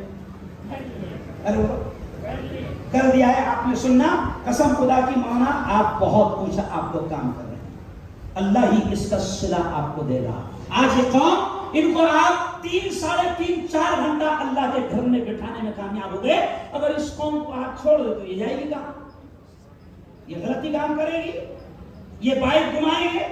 کر دیا ہے، آپ نے سننا، قسم خدا کی مانا آپ بہت اونچا آپ لوگ کام کر رہے ہیں، اللہ ہی اس کا صلہ آپ کو دے گا۔ آج یہ قوم، ان کو آپ 3 ساڑھے 3 4 گھنٹہ اللہ کے گھر میں بٹھانے میں کامیاب ہو گئے، اگر اس قوم کو آپ چھوڑ دے تو یہ جائے گی کہاں؟ یہ غلطی کام کرے گی، یہ بائک گھمائیں گے،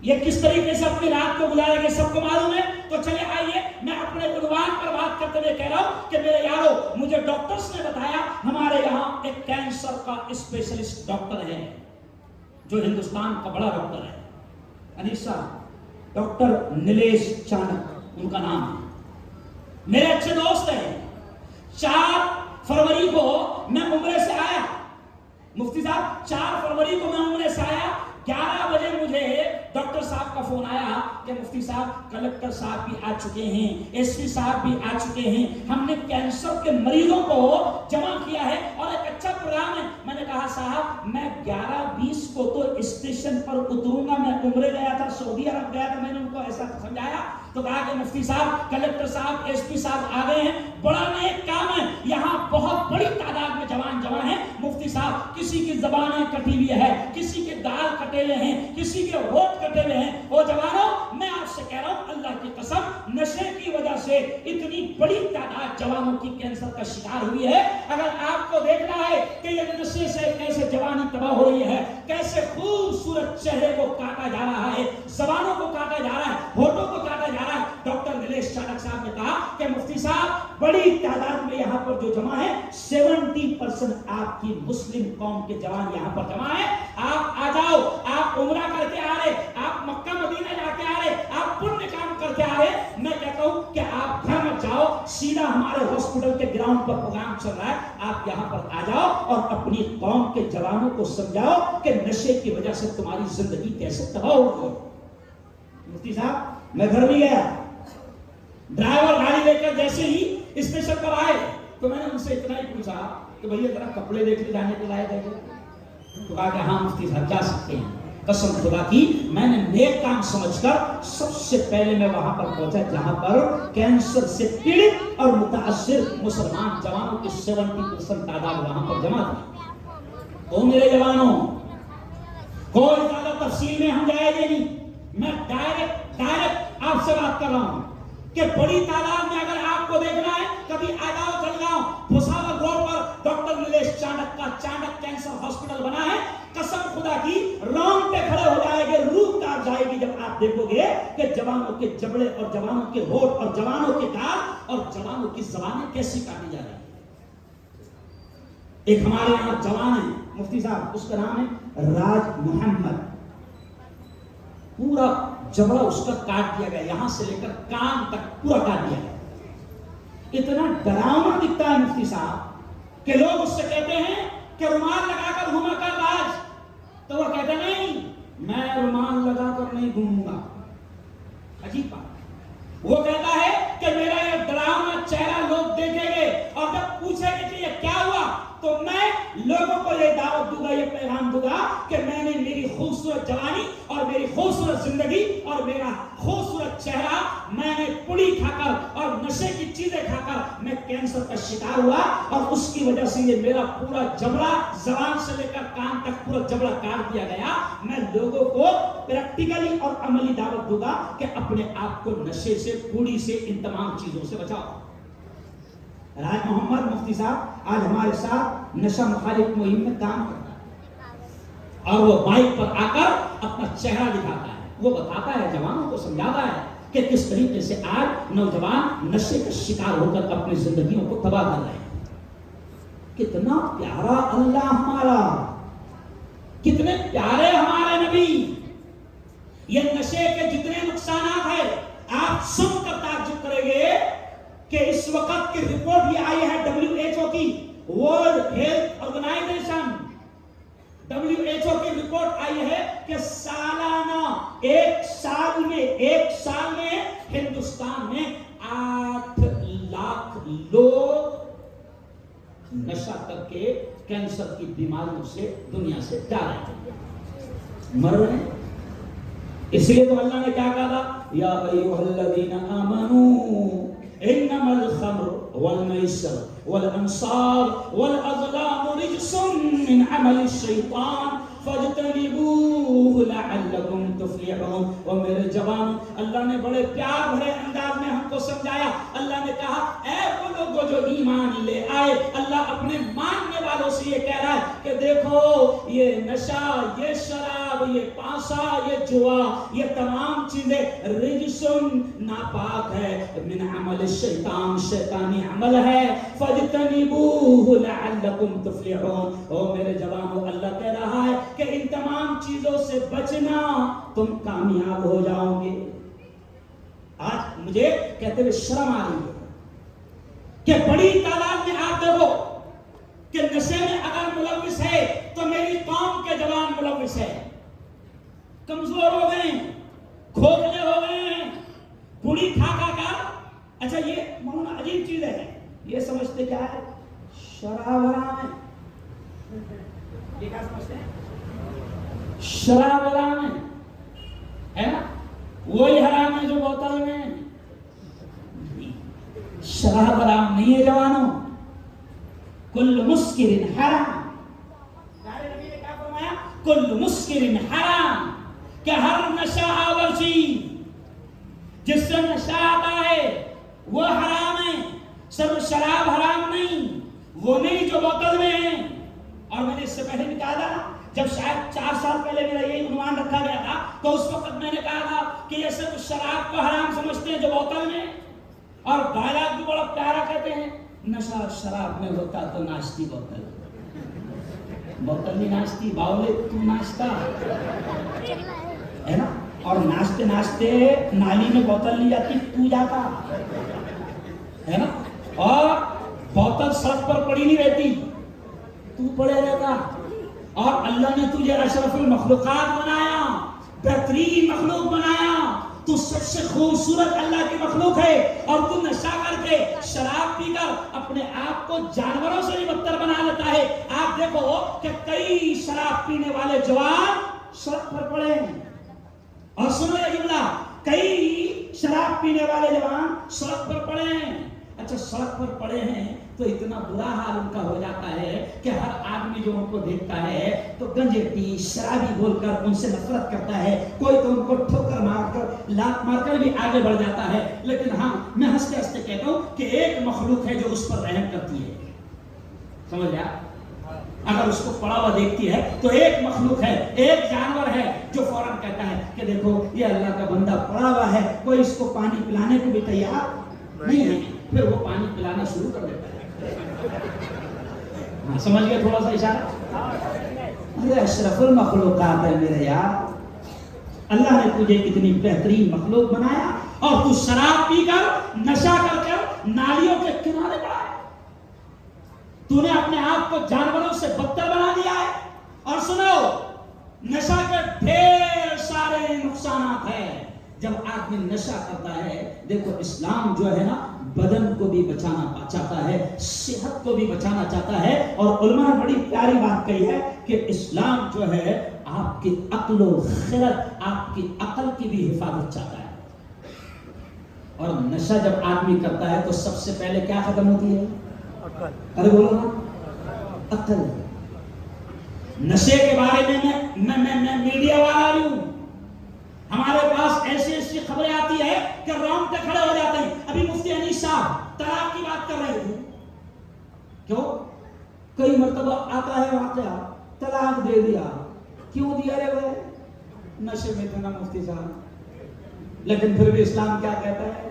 یہ کس طریقے سے اپنی رات کو گزارے گے سب کو معلوم ہے۔ تو چلے آئیے، میں اپنے عنوان پر بات کرتے ہوئے کہہ رہا ہوں کہ میرے یارو، مجھے ڈاکٹرز نے بتایا ہمارے یہاں ایک کینسر کا اسپیشلسٹ ڈاکٹر ہے جو ہندوستان کا بڑا ڈاکٹر ہے، انیسا ڈاکٹر نیلیش چانک ان کا نام ہے، میرے اچھے دوست ہیں۔ 4 فروری کو میں عمرے سے آیا، مفتی صاحب 4 فروری کو میں عمرے سے آیا، 11 بجے مجھے ڈاکٹر صاحب کا فون آیا کہ مفتی صاحب کلکٹر صاحب بھی آ چکے ہیں، ایس پی صاحب بھی آ چکے ہیں، ہم نے کینسر کے مریضوں کو جمع کیا ہے اور ایک اچھا پروگرام ہے۔ میں نے کہا صاحب میں 11:20 کو تو اسٹیشن پر اتروں گا، میں عمرے گیا تھا، سعودی عرب گیا تھا، میں نے ان کو ایسا سمجھایا تو کہا کہ مفتی صاحب کلکٹر صاحب ایس پی صاحب آ گئے ہیں، بڑا نیک کام ہے، یہاں بہت بڑی تعداد میں جوان ہیں، مفتی صاحب کسی کی زبانیں کٹی ہوئی ہے، کسی کے دال کٹے ہوئے ہیں، کسی کے ہونٹ کٹے ہوئے ہیں، وہ جوانوں میں آپ سے کہہ رہا ہوں اللہ کی قسم نشے کی وجہ سے اتنی بڑی تعداد جوانوں کی کینسر کا شکار ہوئی ہے۔ اگر آپ کو دیکھنا ہے کہ یہ نشے سے کیسے جوانی تباہ ہو رہی ہے، کیسے خوبصورت چہرے کو کاٹا جا رہا ہے، زبانوں کو کاٹا جا رہا ہے، ہونٹوں کو کاٹا جا رہا ہے، ڈاکٹر نیلیش چانک صاحب نے کہا کہ مفتی صاحب بڑی تعداد میں یہاں پر جو جمع ہے 70% آپ کی مسلم قوم کے جوان یہاں پر جمع ہے، آپ آ جاؤ، آپ عمرہ کر کے آ رہے، آپ مکہ مدینہ جا کے آ رہے، آپ پنیہ کام کر کے آ رہے، میں کہتا ہوں کہ آپ گھر مت جاؤ، سیدھا ہمارے ہاسپٹل کے گراؤنڈ پر پروگرام چل رہا ہے، آپ یہاں پر آ جاؤ اور اپنی قوم کے جوانوں کو سمجھاؤ کہ نشے کی وجہ سے تمہاری زندگی کیسے تباہ ہو گئی۔ مفتی صاحب میں گھر بھی گیا، ڈرائیور گاڑی لے کر جیسے ہی اسٹیشن پر آئے تو میں نے ان سے اتنا ہی پوچھا کہ بھیا ذرا کپڑے دیکھ لے جانے کے لائق ہے، تو کہا کہ ہاں مفتی صاحب جا سکتے ہیں۔ قسم خدا کی میں نے نیک کام سمجھ کر سب سے پہلے میں وہاں پر پہنچا جہاں پر کینسر سے پیڑت اور متاثر مسلمان جوانوں کی 70% تعداد وہاں پر جمع تھی۔ تو میرے جوانوں، کوئی زیادہ تفصیل میں ہم جائیں گے نہیں، میں ڈائریکٹ آپ سے بات کر رہا ہوں کہ بڑی تعداد میں اگر آپ کو دیکھنا ہے کبھی آ جاؤ، چل جاؤ، بھساور روڈ پر ڈاکٹر نیلیش چانک کا چانک کینسر ہاسپٹل بنا ہے، قسم خدا کی رونگ پہ کھڑے ہو جائے گے، روح کاٹ جائے گی جب آپ دیکھو گے کہ جوانوں کے جبڑے اور جوانوں کے ہونٹ اور جوانوں کے گال اور جوانوں کی زبانیں کیسی کاٹی جا رہی ہیں۔ ایک ہمارے یہاں جوان ہے مفتی صاحب، اس کا نام ہے راج محمد، پورا جبڑا اس کا کاٹ دیا گیا، یہاں سے لے کر کان تک پورا کاٹ دیا گیا، اتنا ڈراؤنا دکھتا ہے مفتی صاحب کہ لوگ اس سے کہتے ہیں کہ رومال لگا کر گھوما کر راج، تو وہ کہتے نہیں میں رومال لگا کر نہیں گھوموں گا، عجیب بات، وہ کہتا ہے کہ میرا یہ ڈراؤنا چہرہ لوگ دیکھیں گے اور جب پوچھیں گے کہ یہ کیا ہوا تو میں لوگوں کو یہ دعوت دوں گا، یہ پیغام دوں گا کہ میں نے میری خوبصورت جوانی اور میری خوبصورت زندگی اور میرا خوبصورت چہرہ میں نے پوڑی کھا کر اور نشے کی چیزیں کھا کر میں کینسر کا شکار ہوا اور اس کی وجہ سے یہ میرا پورا جبڑا زبان سے لے کر کان تک پورا جبڑا کاٹ دیا گیا۔ میں لوگوں کو پریکٹیکلی اور عملی دعوت دوں گا کہ اپنے آپ کو نشے سے، پوڑی سے، ان تمام چیزوں سے بچاؤ۔ راج محمد مفتی صاحب آج ہمارے ساتھ نشہ مخالف مہم میں کام کرتا ہے اور وہ بائک پر آ کر اپنا چہرہ دکھاتا ہے، وہ بتاتا ہے، جوانوں کو سمجھاتا ہے کہ کس طریقے سے آج نوجوان نشے کا شکار ہو کر اپنی زندگیوں کو تباہ کر رہے ہیں۔ کتنا پیارا اللہ ہمارا، کتنے پیارے ہمارے نبی۔ یہ نشے کے جتنے نقصانات ہیں آپ سن کر تعجب کریں گے کہ اس وقت کی رپورٹ یہ آئی ہے WHO کی، ورلڈ ہیلتھ آرگنائزیشن WHO کی رپورٹ آئی ہے کہ سالانہ ایک سال میں ہندوستان میں 8 لاکھ لوگ نشہ کر کے کینسر کی بیماریوں سے دنیا سے جا رہے ہیں، مر رہے ہیں۔ اس لیے تو اللہ نے کیا کہا تھا، یا ایھا الذین آمنوا انما الخمر والمیسر والانصاب والازلام رجس من عمل الشیطان فاجتنبوه لعلکم تفلحون۔ اور میرے جوان، اللہ نے بڑے پیار بھرے انداز میں ہم کو سمجھایا۔ اللہ نے کہا اے وہ لوگوں جو ایمان لے آئے، اللہ اپنے ماننے والوں سے یہ کہہ رہا ہے کہ دیکھو یہ نشہ، یہ شراب، یہ پانسا، یہ جوا، یہ تمام چیزیں رجسن ناپاک ہے، من عمل الشیطان شیطانی عمل ہے، فاجتنبوه لعلکم تفلحون۔ او میرے جوانوں، اللہ کہہ رہا ہے کہ ان تمام چیزوں سے بچنا تم کامیاب ہو جاؤ گے۔ آج مجھے کہتے ہوئے شرم آ رہی ہے کہ بڑی تعداد میں آپ دیکھو کہ نشے میں اگر ملوث ہے تو میری قوم کے جوان ملوث ہے، کمزور ہو گئے ہیں، کھوکھلے ہو گئے ہیں، پوڑی کھا کر۔ اچھا یہ مولانا عجیب چیز ہے، یہ سمجھتے کیا ہے، شراب حرام ہے، یہ کیا سمجھتے ہیں، شراب حرام ہے نا، وہی حرام ہے جو بوتل میں۔ شراب حرام نہیں ہے جوانوں، کل مسکر حرام۔ پیارے نبی نے کیا فرمایا، کل مسکر حرام، کہ ہر نشہ آور چیز جس سے نشہ آتا ہے وہ حرام ہے۔ صرف شراب حرام نہیں، وہ نہیں جو بوتل میں ہے۔ اور میں نے اس سے پہلے بھی کہا تھا، جب شاید 4 سال پہلے میرا یہی عنوان رکھا گیا تھا تو اس وقت میں نے کہا تھا کہ یہ صرف شراب کو حرام سمجھتے ہیں جو بوتل میں، اور ڈائلاگ بھی بڑا پیارا کہتے ہیں، نشہ شراب میں ہوتا تو ناشتی بوتل، بوتل نہیں ناشتی، باولے تو ناشتا ہے نا، اور ناشتے ناشتے نالی میں بوتل لی جاتی تو جاتا ہے نا، اور بوتل سڑک پر پڑی نہیں رہتی تو پڑے رہتا۔ اور اللہ نے تجھے اشرف المخلوقات بنایا، بہترین مخلوق بنایا، تو سب سے خوبصورت اللہ کی مخلوق ہے، اور تو نشہ کر کے شراب پی کر اپنے آپ کو جانوروں سے بھی بدتر بنا لیتا ہے۔ آپ دیکھو کہ کئی شراب پینے والے جوان سڑک پر پڑے ہیں، اور سنو یہ جملہ، کئی شراب پینے والے جوان سڑک پر پڑے ہیں۔ اچھا سڑک پر پڑے ہیں تو اتنا برا حال ان کا ہو جاتا ہے کہ ہر آدمی جو ان کو دیکھتا ہے تو گنجے پی شرابی بول کر ان سے نفرت کرتا ہے، کوئی تو ان کو ٹھوکر مار کر لات مار کر بھی آگے بڑھ جاتا ہے۔ لیکن ہاں میں ہنستے ہنستے کہتا ہوں کہ ایک مخلوق ہے جو اس پر رحم کرتی ہے، سمجھ لیا، اگر اس کو پڑا ہوا دیکھتی ہے تو ایک مخلوق ہے، ایک جانور ہے جو فوراً کہتا ہے کہ دیکھو یہ اللہ کا بندہ پڑا ہوا ہے، کوئی اس کو پانی پلانے کو بھی تیار نہیں ہے، پھر وہ پانی پلانا شروع کر دیتا ہے۔ ہاں سمجھ گئے تھوڑا سا اشارہ؟ ارے اشرف المخلوقات ہے میرے یار، اللہ نے تجھے اتنی بہترین مخلوق بنایا اور تو شراب پی کر نشہ کر نالیوں کے کنارے پڑا ہے، تو نے اپنے آپ کو جانوروں سے بدتر بنا دیا ہے۔ اور سنو، نشہ کے ڈھیر سارے نقصانات ہیں جب آدمی نشہ کرتا ہے۔ دیکھو اسلام جو ہے نا بدن کو بھی بچانا چاہتا ہے، صحت کو بھی بچانا چاہتا ہے، اور علماء نے بڑی پیاری بات کہی ہے کہ اسلام جو ہے آپ کی عقل و خرد، آپ کی عقل کی بھی حفاظت چاہتا ہے۔ اور نشہ جب آدمی کرتا ہے تو سب سے پہلے کیا ختم ہوتی ہے؟ ارے بولو نا، عقل۔ نشے کے بارے میں میڈیا والا ہوں، ہمارے پاس ایسی ایسی خبریں آتی ہے کہ رونگٹے کھڑے ہو جاتے ہیں۔ ابھی مفتی انیس صاحب طلاق کی بات کر رہے تھے، کیوں؟ کئی مرتبہ آتا ہے واقعہ طلاق دے دیا، کیوں دیا رہے؟ نشے میں تھے نا مفتی صاحب، لیکن پھر بھی اسلام کیا کہتا ہے؟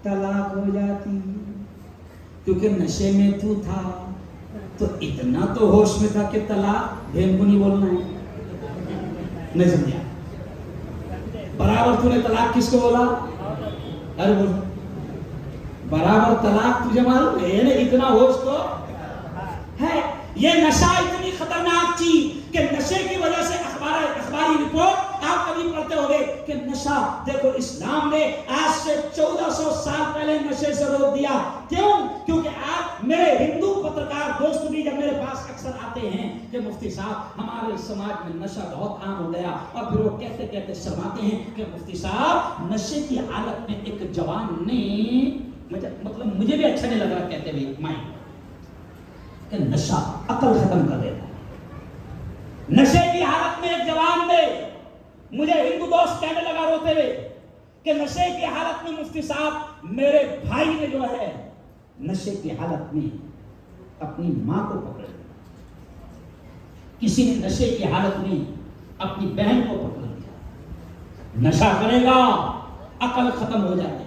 طلاق ہو جاتی، کیونکہ نشے میں تو تھا تو اتنا تو ہوش میں تھا کہ طلاق بہن کو نہیں بولنا ہے، نہیں سمجھا؟ برابر تو نے طلاق کس کو بولا؟ ارے بول، برابر طلاق تجھے معلوم ہے، اتنا ہوش تو ہے۔ یہ نشہ اتنی خطرناک چیز کہ نشے کی وجہ سے اخباری رپورٹ آپ کبھی پڑھتے ہوگے کہ نشہ، دیکھو اسلام نے آج سے 1400 سال پہلے نشے سے روک دیا۔ کیوں؟ کیونکہ آپ میرے ہندو پترکار دوست بھی جب میرے پاس اکثر آتے ہیں کہ مفتی صاحب ہمارے سماج میں نشہ بہت عام ہو گیا، اور پھر وہ کہتے کہتے شرماتے ہیں کہ مفتی صاحب نشے کی حالت میں ایک جوان نے، مطلب مجھے بھی اچھا نہیں لگ رہا کہتے ہوئے مائنڈ، کہ نشہ عقل ختم کر دیتا ہے۔ نشے کی حالت میں ایک جوان نے، مجھے ہندو دوست کہنے لگا روتے ہوئے کہ نشے کی حالت میں مفتی صاحب میرے بھائی نے جو ہے نشے کی حالت میں اپنی ماں کو پکڑ لیا، کسی نے نشے کی حالت میں اپنی بہن کو پکڑ لیا۔ نشہ کرے گا عقل ختم ہو جائے،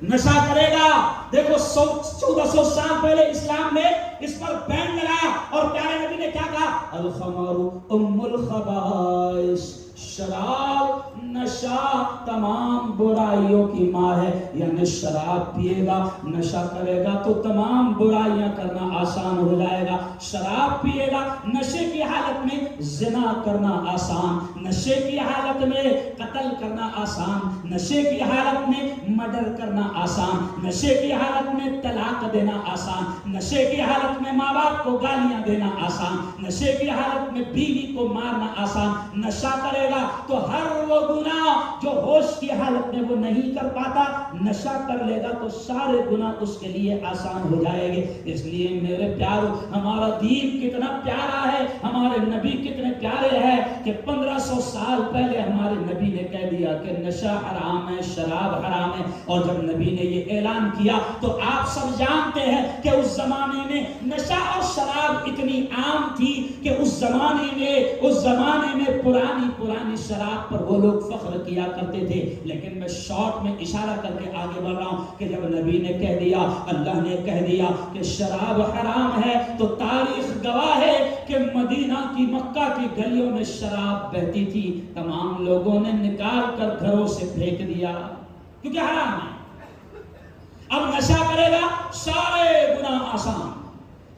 نشہ کرے گا۔ دیکھو 1400 سال پہلے اسلام نے اس پر بین لگایا، اور پیارے نبی نے کیا کہا؟ الخمر ام الخبائث، شراب، نشہ تمام برائیوں کی ماں ہے، یعنی شراب پیے گا، نشہ کرے گا تو تمام برائیاں کرنا آسان ہو جائے گا۔ شراب پیے گا، نشے کی حالت میں زنا کرنا آسان، نشے کی حالت میں قتل کرنا آسان، نشے کی حالت میں مرڈر کرنا آسان، نشے کی حالت میں طلاق دینا آسان، نشے کی حالت میں ماں باپ کو گالیاں دینا آسان، نشے کی حالت میں بیوی کو مارنا آسان۔ نشہ کرے گا تو ہر وہ گناہ جو ہوش کی حالت میں وہ نہیں کر پاتا، نشہ کر لے گا تو سارے گناہ اس کے لیے آسان ہو جائے گے۔ اس لیے میرے پیارو، ہمارا دین کتنا پیارا ہے، ہمارے نبی کتنے پیارے ہیں کہ 1500 سال پہلے ہمارے نبی نے کہہ دیا کہ نشہ حرام ہے، شراب حرام ہے۔ اور جب نبی نے یہ اعلان کیا تو آپ سب جانتے ہیں کہ اس زمانے میں نشہ اور شراب اتنی عام تھی کہ اس زمانے میں پرانی شراب پر وہ لوگ فخر کیا کرتے تھے۔ لیکن میں شارٹ میں اشارہ کر کے آگے بڑھ رہا ہوں کہ جب نبی نے کہہ دیا، اللہ نے کہہ دیا کہ شراب حرام ہے، تو تاریخ گواہ ہے کہ مدینہ کی، مکہ کی گلیوں میں شراب بہتی تھی، تمام لوگوں نے نکال کر گھروں سے پھینک دیا کیونکہ حرام ہے۔ اب نشہ کرے گا سارے گناہ آسان،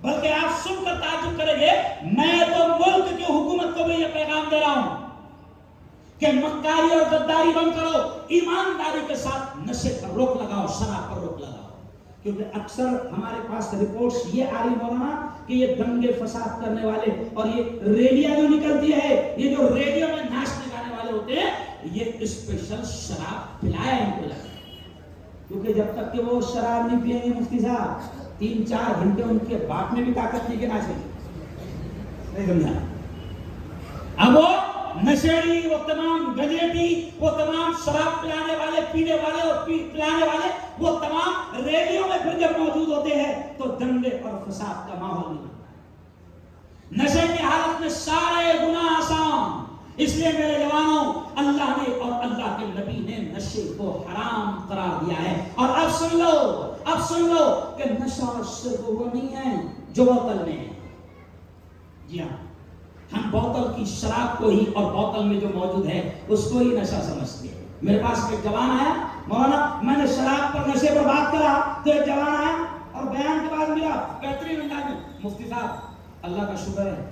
بلکہ آپ سن کر تعجب کریں گے، میں تو ملک کی حکومت کو بھی یہ پیغام دے رہا ہوں کہ مکاری اور غداری بند کرو، ایمانداری کے ساتھ نشے پر روک لگاؤ، شراب پر روک لگاؤ۔ کیونکہ اکثر ہمارے پاس رپورٹس یہ آ رہی مولانا کہ یہ دنگے فساد کرنے والے اور یہ ریلیاں جو نکلتی ہے، یہ جو ریڈیو میں ناچنے گانے والے ہوتے ہیں، یہ اسپیشل شراب پلایا ان کو لگتا ہے، کیونکہ جب تک کہ وہ شراب نہیں پیئیں گے مفتی صاحب 3-4 گھنٹے ان کے باپ میں بھی طاقت نہیں کہ ناچے، نہیں سمجھا؟ اب وہ نشیڑی، وہ تمام گجیٹی، وہ تمام شراب پلانے والے، پینے والے اور پلانے والے، وہ تمام ریڈیو میں پھر جب موجود ہوتے ہیں تو دنگے اور فساد کا ماحول نہیں۔ نشے کی حالت میں سارے گناہ آسان، اس لیے میرے جوانوں، اللہ نے اور اللہ کے نبی نے نشے کو حرام قرار دیا ہے۔ اور اب سن لو کہ نشہ صرف وہ نہیں ہے جو بوتل میں ہے۔ جی ہاں، ہم بوتل کی شراب کو ہی اور بوتل میں جو موجود ہے اس کو ہی نشہ سمجھتے ہیں۔ میرے پاس ایک جوان آیا، مولانا میں نے شراب پر، نشے پر بات کرا تو ایک جوان آیا اور بیان کے بعد ملا بہترین انداز میں، مفتی صاحب اللہ کا شکر ہے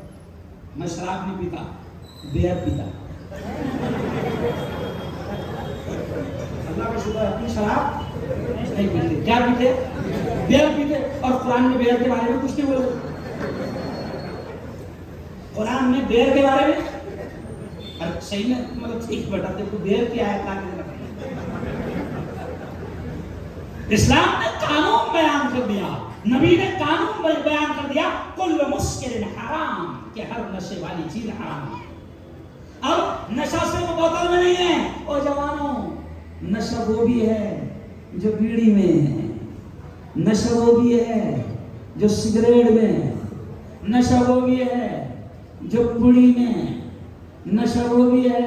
میں شراب نہیں پیتا، بیئر پیتا۔ اللہ کا شکر ہے اپنی شراب نہیں پیتے، کیا پیتے؟ بیئر پیتے۔ اور قرآن میں بیئر کے بارے میں کچھ نہیں بولے، قرآن میں بیئر کے بارے میں صحیح میں مطلب ایک بیٹا دیکھو بیئر کیا ہے، اسلام نے قانون بیان کر دیا، نبی نے قانون بیان کر دیا، کل مسکر حرام، کہ ہر نشے والی چیز حرام ہے۔ اب نشہ صرف بوتل میں نہیں ہے، اور جوانوں نشہ وہ بھی ہے جو بیڑی میں ہے، نشہ وہ بھی ہے جو سگریٹ میں ہے، نشہ وہ بھی ہے جو پڑی میں، نشہ وہ بھی ہے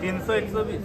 300 120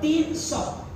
300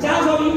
420।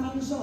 300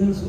150।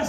10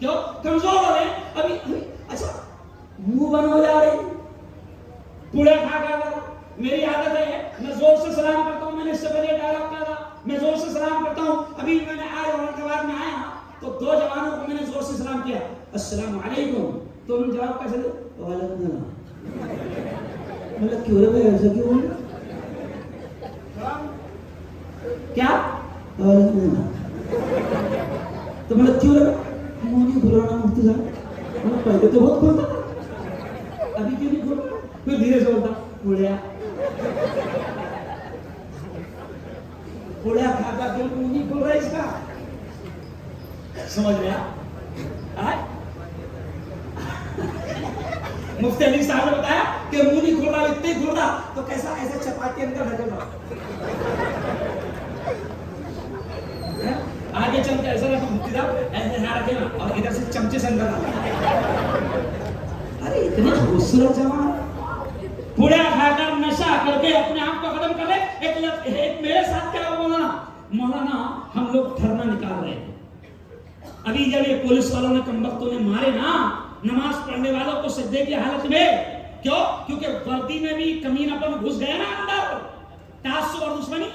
کیوں کمزور ہو رہے ہیں ابھی اچھا منہ بند ہو جا رہے ہیں پوڑے کھا کر میری عادت ہے میں زور سے سلام کرتا ہوں میں نے اس سے پہلے ڈائلاگ کہا تھا میں زور سے سلام کرتا ہوں ابھی میں نے آج اورنگاباد میں آیا تو دو جوانوں کو میں نے زور سے سلام کیا السلام علیکم تو انہوں نے جواب کیسے دیا وعلیکم السلام مطلب کیوں رہے بھائی ایسا کیوں بول کیا تو مطلب کیوں رہے منہ نہیں کھل رہا مفتی صاحب پہلے تو بہت کھولتا تھا ابھی کیوں نہیں کھول رہا پھر دھیرے سے بولتا پوڑیا پوڑیا کھا کر کے منہ نہیں کھل رہا اس کا سمجھ رہا مفتی علی صاحب نے بتایا کہ منہ نہیں کھل رہا اتنے کھل رہا تو کیسا ایسا چپاتی اندر ڈھکل رہا آگے چل کے ایسا رکھا مفتی صاحب ایسے یہاں رکھے نا اور ادھر سے چمچے سے اندر ڈالا ارے اتنے خوبصورت جوان پوڑا کھا کر نشہ کر کے اپنے آپ کو ختم کر لے ایک میرے ساتھ کیا ہوا مولانا ہم لوگ دھرنا نکال رہے تھے ابھی جب یہ پولیس والوں نے کمبختوں نے مارے نا نماز پڑھنے والوں کو سجدے کی حالت میں کیوں کیونکہ وردی میں بھی کمینہ پن گھس گیا نا اندر تعصب اور دشمنی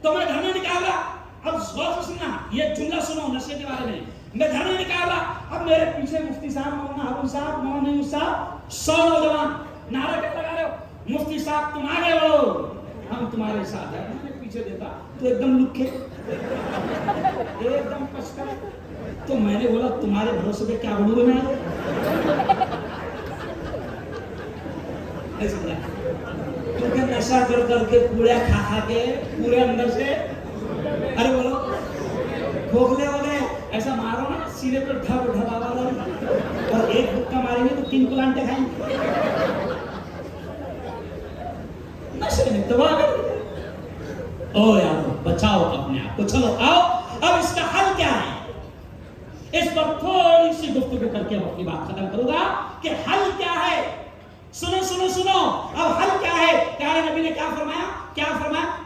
تو میں دھرنا نکال رہا اب غور سے سننا یہ جملہ سنو نشے کے بارے میں دھرنا نکال رہا اب میرے پیچھے مفتی صاحب مولانا ہارون صاحب مولانا یونس صاحب 100 نوجوان نعرہ کیا لگا رہے ہو مفتی صاحب تم آگے بڑھو ہم تمہارے ساتھ ہیں میں پیچھے دیتا تو ایک دم لکھے ایک دم پچکر تو میں نے بولا تمہارے بھروسے پہ کیا بڑھوں میں کیونکہ نشہ کر کے پورے کھا کے پورے اندر سے ارے بولو کھوکھلے ہو گئے ایسا مارو نا سینے پر ڈھب ڈھبا اور ایک بکا ماریں گے تو 3 پلانٹیں کھائیں گے نشے نے تباہ کر دیا او یار بچاؤ اپنے آپ کو چلو آؤ اب اس کا حل کیا ہے اس پر تھوڑی سی گفتگو کر کے اپنی بات ختم کروں گا کہ حل کیا ہے سنو سنو سنو اب حل کیا ہے پیارے نبی نے کیا فرمایا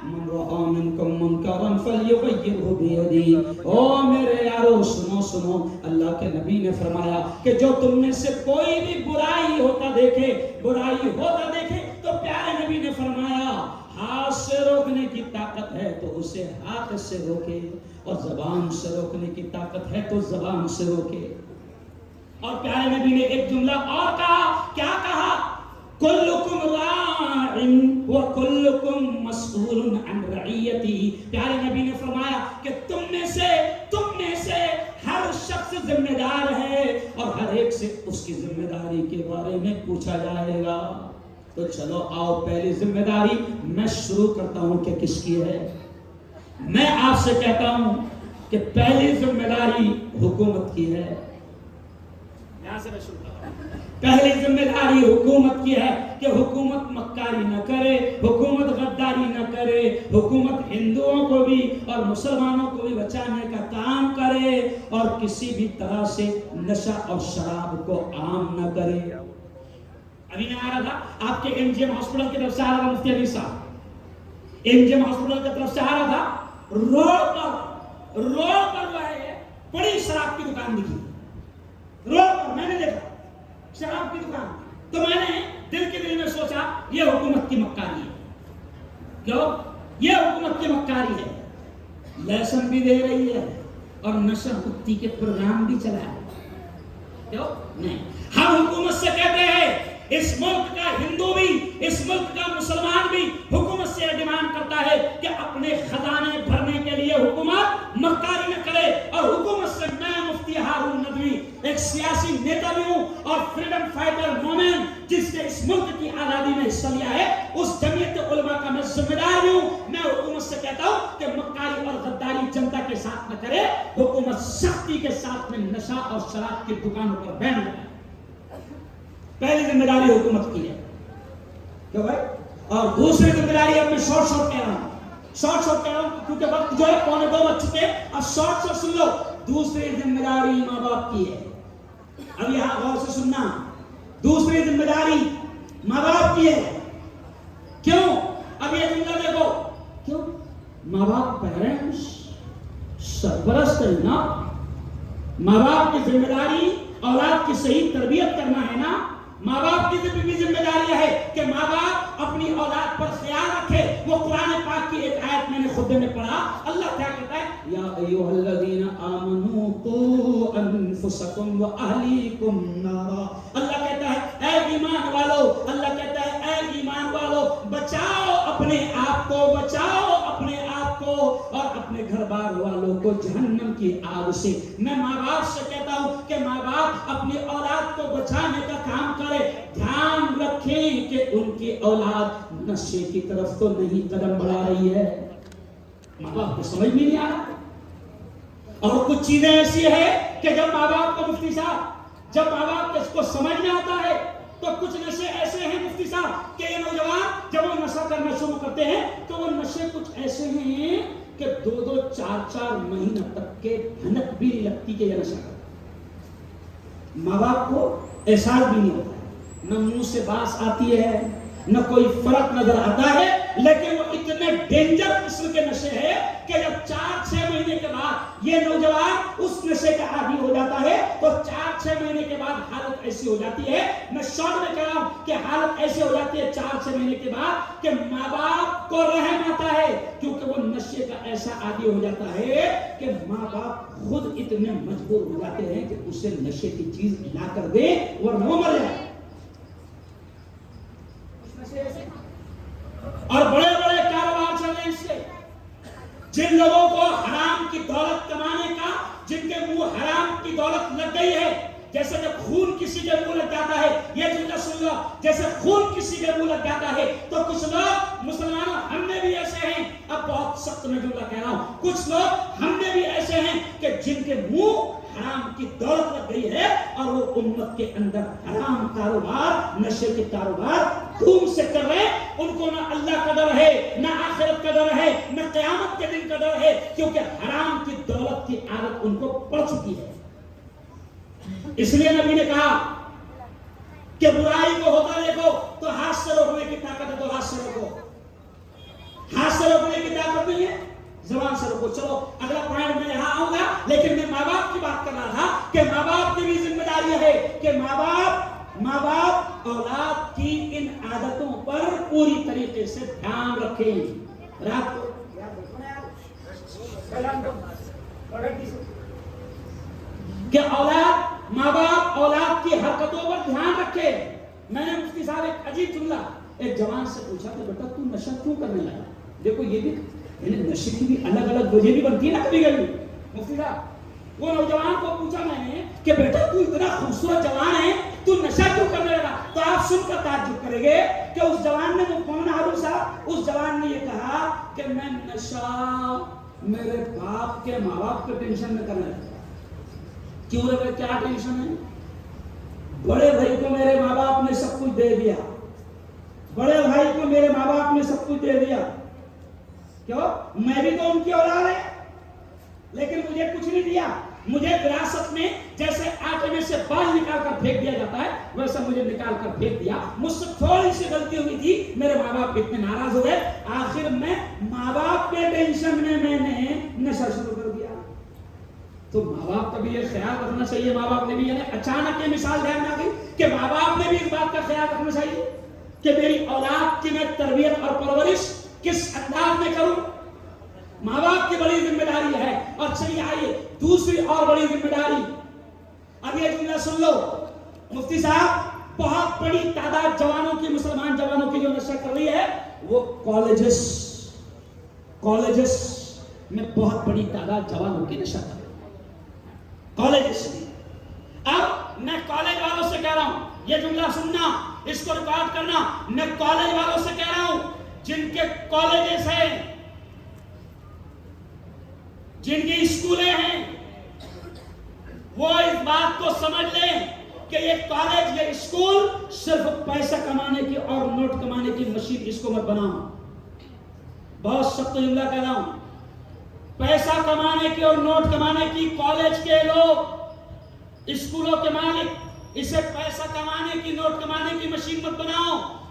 من رأى منكم منكرا فليغيره بيده او میرے یارو سنو اللہ کے نبی نے فرمایا کہ جو تم میں سے کوئی بھی برائی ہوتا دیکھے تو پیارے نبی نے فرمایا ہاتھ سے روکنے کی طاقت ہے تو اسے ہاتھ سے روکے اور زبان سے روکنے کی طاقت ہے تو زبان سے روکے اور پیارے نبی نے ایک جملہ اور کہا کیا کہا کلکم راع وکلکم مسئول عن رعیتی پیارے نبی نے فرمایا کہ تم میں سے ہر شخص ذمہ دار ہے اور ہر ایک سے اس کی ذمہ داری کے بارے میں پوچھا جائے گا تو چلو آؤ پہلی ذمہ داری میں شروع کرتا ہوں کہ کس کی ہے میں آپ سے کہتا ہوں کہ پہلی ذمہ داری حکومت کی ہے یہاں سے میں شروع کرتا ہوں پہلی ذمہ داری حکومت کی ہے کہ حکومت مکاری نہ کرے حکومت غداری نہ کرے حکومت ہندوؤں کو بھی اور مسلمانوں کو بھی بچانے کا کام کرے اور کسی بھی طرح سے نشہ اور شراب کو عام نہ کرے ابھی میں آ رہا تھا آپ کے ایم جی ایم ہاسپٹل کی طرف سے آ رہا تھا مفتی علی صاحب ایم جی ایم ہاسپٹل کی طرف سے آ رہا تھا روڈ پر بڑی شراب کی دکان دکھی روڈ پر میں نے دیکھا شراب کی دکان تو میں نے دل میں سوچا یہ حکومت کی مکاری ہے کیوں یہ حکومت کی مکاری ہے لائسنس بھی دے رہی ہے اور نشہ مکتی کے پروگرام بھی چلا ہے کیوں نہیں ہم حکومت سے کہتے ہیں اس ملک کا ہندو بھی اس ملک کا مسلمان بھی حکومت سے ڈیمانڈ کرتا ہے کہ اپنے خزانے بھرنے کے لیے حکومت مکاری نہ کرے اور حکومت سے میں مفتی ہارون ندوی ایک سیاسی نیتا بھی ہوں اور فریڈم فائٹر مومن جس نے اس ملک کی آزادی میں حصہ لیا ہے اس جمعیت علماء کا میں ذمہ دار بھی ہوں میں حکومت سے کہتا ہوں کہ مکاری اور غداری جنتا کے ساتھ نہ کرے حکومت سختی کے ساتھ میں نشہ اور شراب کی دکانوں پر بین لگائے پہلی ذمہ داری حکومت کی ہے کیوں بھائی اور دوسری ذمہ داری اب میں شارٹ کہہ رہا ہوں کیونکہ وقت جو ہے 1:45 بج چکے اب شارٹ سن لو دوسری ذمہ داری ماں باپ کی ہے اب یہاں غور سے سننا دوسری ذمہ داری ماں باپ کی ہے کیوں اب یہ جملہ دیکھو کیوں ماں باپ پیرنٹس سرپرست ہے نا ماں باپ کی ذمہ داری اولاد کی صحیح تربیت کرنا ہے نا. ماں باپ کی بھی ذمہ داری ہے کہ ماں باپ اپنی اولاد پر خیال رکھے. وہ قرآن پاک کی ایک آیت میں نے خطبے میں پڑھا, اللہ کیا کہتا ہے, یا ایھا الذین آمنوا قوا انفسکم واہلیکم نارا. اللہ کہتا ہے اے ایمان والو, اللہ کہتا ہے اے ایمان والو, بچاؤ اپنے آپ کو, بچاؤ اپنے آپ کو اور اپنے گھر بار والوں کو جہنم کی آگ سے. میں ماں باپ سے کہتا ہوں کہ ماں باپ اپنی اولاد کو بچانے کا کام کرے. دھیان رکھیں کہ ان کی اولاد نشے کی طرف تو نہیں قدم بڑھا رہی ہے. ماں باپ کو سمجھ میں نہیں آ رہا. اور کچھ چیزیں ایسی ہے کہ جب ماں باپ کو, مفتی صاحب, جب ماں باپ اس کو سمجھ میں آتا ہے تو کچھ نشے ایسے ہیں مفتی صاحب کہ یہ نوجوان جب وہ نشہ کرنا شروع کرتے ہیں تو وہ نشے کچھ ایسے ہیں کہ 2-4 مہینہ تک کے بھنک بھی نہیں لگتی کہ یہ نشہ کرتا. ماں باپ کو احساس بھی نہیں ہوتا, نہ منہ سے باس آتی ہے, نہ کوئی فرق نظر آتا ہے, لیکن وہ اتنے ڈینجر قسم کے نشے ہیں کہ جب 4-6 مہینے کے بعد یہ نوجوان اس نشے کا عادی ہو جاتا ہے تو 4-6 مہینے کے بعد حالت ایسی ہو جاتی ہے, میں شارٹ میں کہہ رہا ہوں کہ حالت ایسی ہو جاتی ہے 4-6 مہینے کے بعد کہ ماں باپ کو رحم آتا ہے, کیونکہ وہ نشے کا ایسا عادی ہو جاتا ہے کہ ماں باپ خود اتنے مجبور ہو جاتے ہیں کہ اسے نشے کی چیز لا کر دے ورنہ وہ مر جائے. اور بڑے بڑے کاروبار چل رہے ہیں اس سے. جن لوگوں کو حرام کی دولت کمانے کا, جن کے منہ حرام کی دولت لگ گئی ہے, جیسے جب خون کسی کے منہ لگ جاتا ہے, یہ جملہ سن لو, جیسے خون کسی کے منہ لگ جاتا ہے تو کچھ لوگ مسلمانوں ہم میں بھی ایسے ہیں, اب بہت سخت میں جملہ کہہ رہا ہوں, کچھ لوگ ہم میں بھی ایسے ہیں کہ جن کے منہ حرام کی دولت لگ گئی ہے اور وہ امت کے اندر حرام کاروبار, نشے کے کاروبار دھوم سے کر رہے ہیں. ان کو نہ اللہ کا ڈر ہے, نہ آخرت کا ڈر ہے, نہ قیامت کے دن کا ڈر ہے, کیونکہ حرام کی دولت کی عادت ان کو پڑ چکی ہے. اس لیے نبی نے کہا کہ برائی کو ہوتا دیکھو تو ہاتھ سے روکنے کی طاقت ہے تو ہاتھ سے روکو. ہاتھ سے روکنے کی طاقت نہیں ہے, زبان سے روکو. چلو اگلا پوائنٹ میں یہاں آؤں گا, لیکن میں ماں باپ کی بات کر رہا تھا کہ ماں باپ کی بھی ذمہ داری ہے کہ ماں باپ اولاد کی ان عادتوں پر پوری طریقے سے دھیان رکھیں. رات کو کہ ماں باپ اولاد کی حرکتوں پر دھیان رکھے. میں نے مفتی صاحب ایک عجیب جملہ ایک جوان سے پوچھا کہ بیٹا تو نشہ کیوں کرنے لگا. دیکھو یہ بھی نشے کی بھی الگ الگ وجہ بھی بنتی ہے نا کبھی کبھی. مفتی صاحب وہ نوجوان کو پوچھا میں نے کہ بیٹا تو اتنا خوبصورت جوان ہے, تو نشہ کیوں کرنے لگا؟ تو آپ سن کر تعجب کریں گے کہ اس جوان نے, وہ کون ہارون صاحب, اس جوان نے یہ کہا کہ میں نشہ میرے باپ کے ماں باپ کے ٹینشن میں کرنے لگا. کیوں رہے, کیا ٹینشن ہے؟ بڑے بھائی کو میرے ماں باپ نے سب کچھ دے دیا, بڑے بھائی کو میرے ماں باپ نے سب کچھ دے دیا, کیوں؟ میں بھی تو ان کی اولاد ہے, لیکن مجھے کچھ نہیں دیا. مجھے وراثت میں جیسے آٹے میں سے بال نکال کر پھینک دیا جاتا ہے ویسا مجھے نکال کر پھینک دیا. مجھ سے تھوڑی سی غلطی ہوئی تھی, میرے ماں باپ اتنے ناراض ہوئے, آخر میں ماں باپ کے ٹینشن میں نے نشہ شروع کر دیا. تو ماں باپ کا بھی یہ خیال رکھنا چاہیے. ماں باپ نے بھی, یعنی اچانک یہ مثال دھیان میں آ گئی کہ ماں باپ نے بھی اس بات کا خیال رکھنا چاہیے کہ میری اولاد کی میں تربیت اور پرورش کس انداز میں کروں. ماں باپ کی بڑی ذمہ داری ہے. اور چلیے آئیے دوسری اور بڑی ذمہ داری, اب یہ جملہ سن لو مفتی صاحب, بہت بڑی تعداد جوانوں کی, مسلمان جوانوں کی جو نشہ کر رہی ہے وہ کالجز میں بہت بڑی تعداد جوانوں کی نشہ کر رہی ہے, کالجز میں. اب میں کالج والوں سے کہہ رہا ہوں, یہ جملہ سننا, اس کو ریکارڈ کرنا, میں کالج والوں سے کہہ رہا ہوں جن کے کالجز ہیں, جن کی اسکولیں ہیں, وہ اس بات کو سمجھ لیں کہ یہ کالج, یہ اسکول صرف پیسہ کمانے کی اور نوٹ کمانے کی مشین اس کو مت بناؤ. بہت سخت جملہ کہہ رہا ہوں, پیسہ کمانے کی اور نوٹ کمانے کی کالج کے لوگ, اسکولوں کے مالک اسے پیسہ کمانے کی, نوٹ کمانے کی مشین مت بناؤ.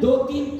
2-3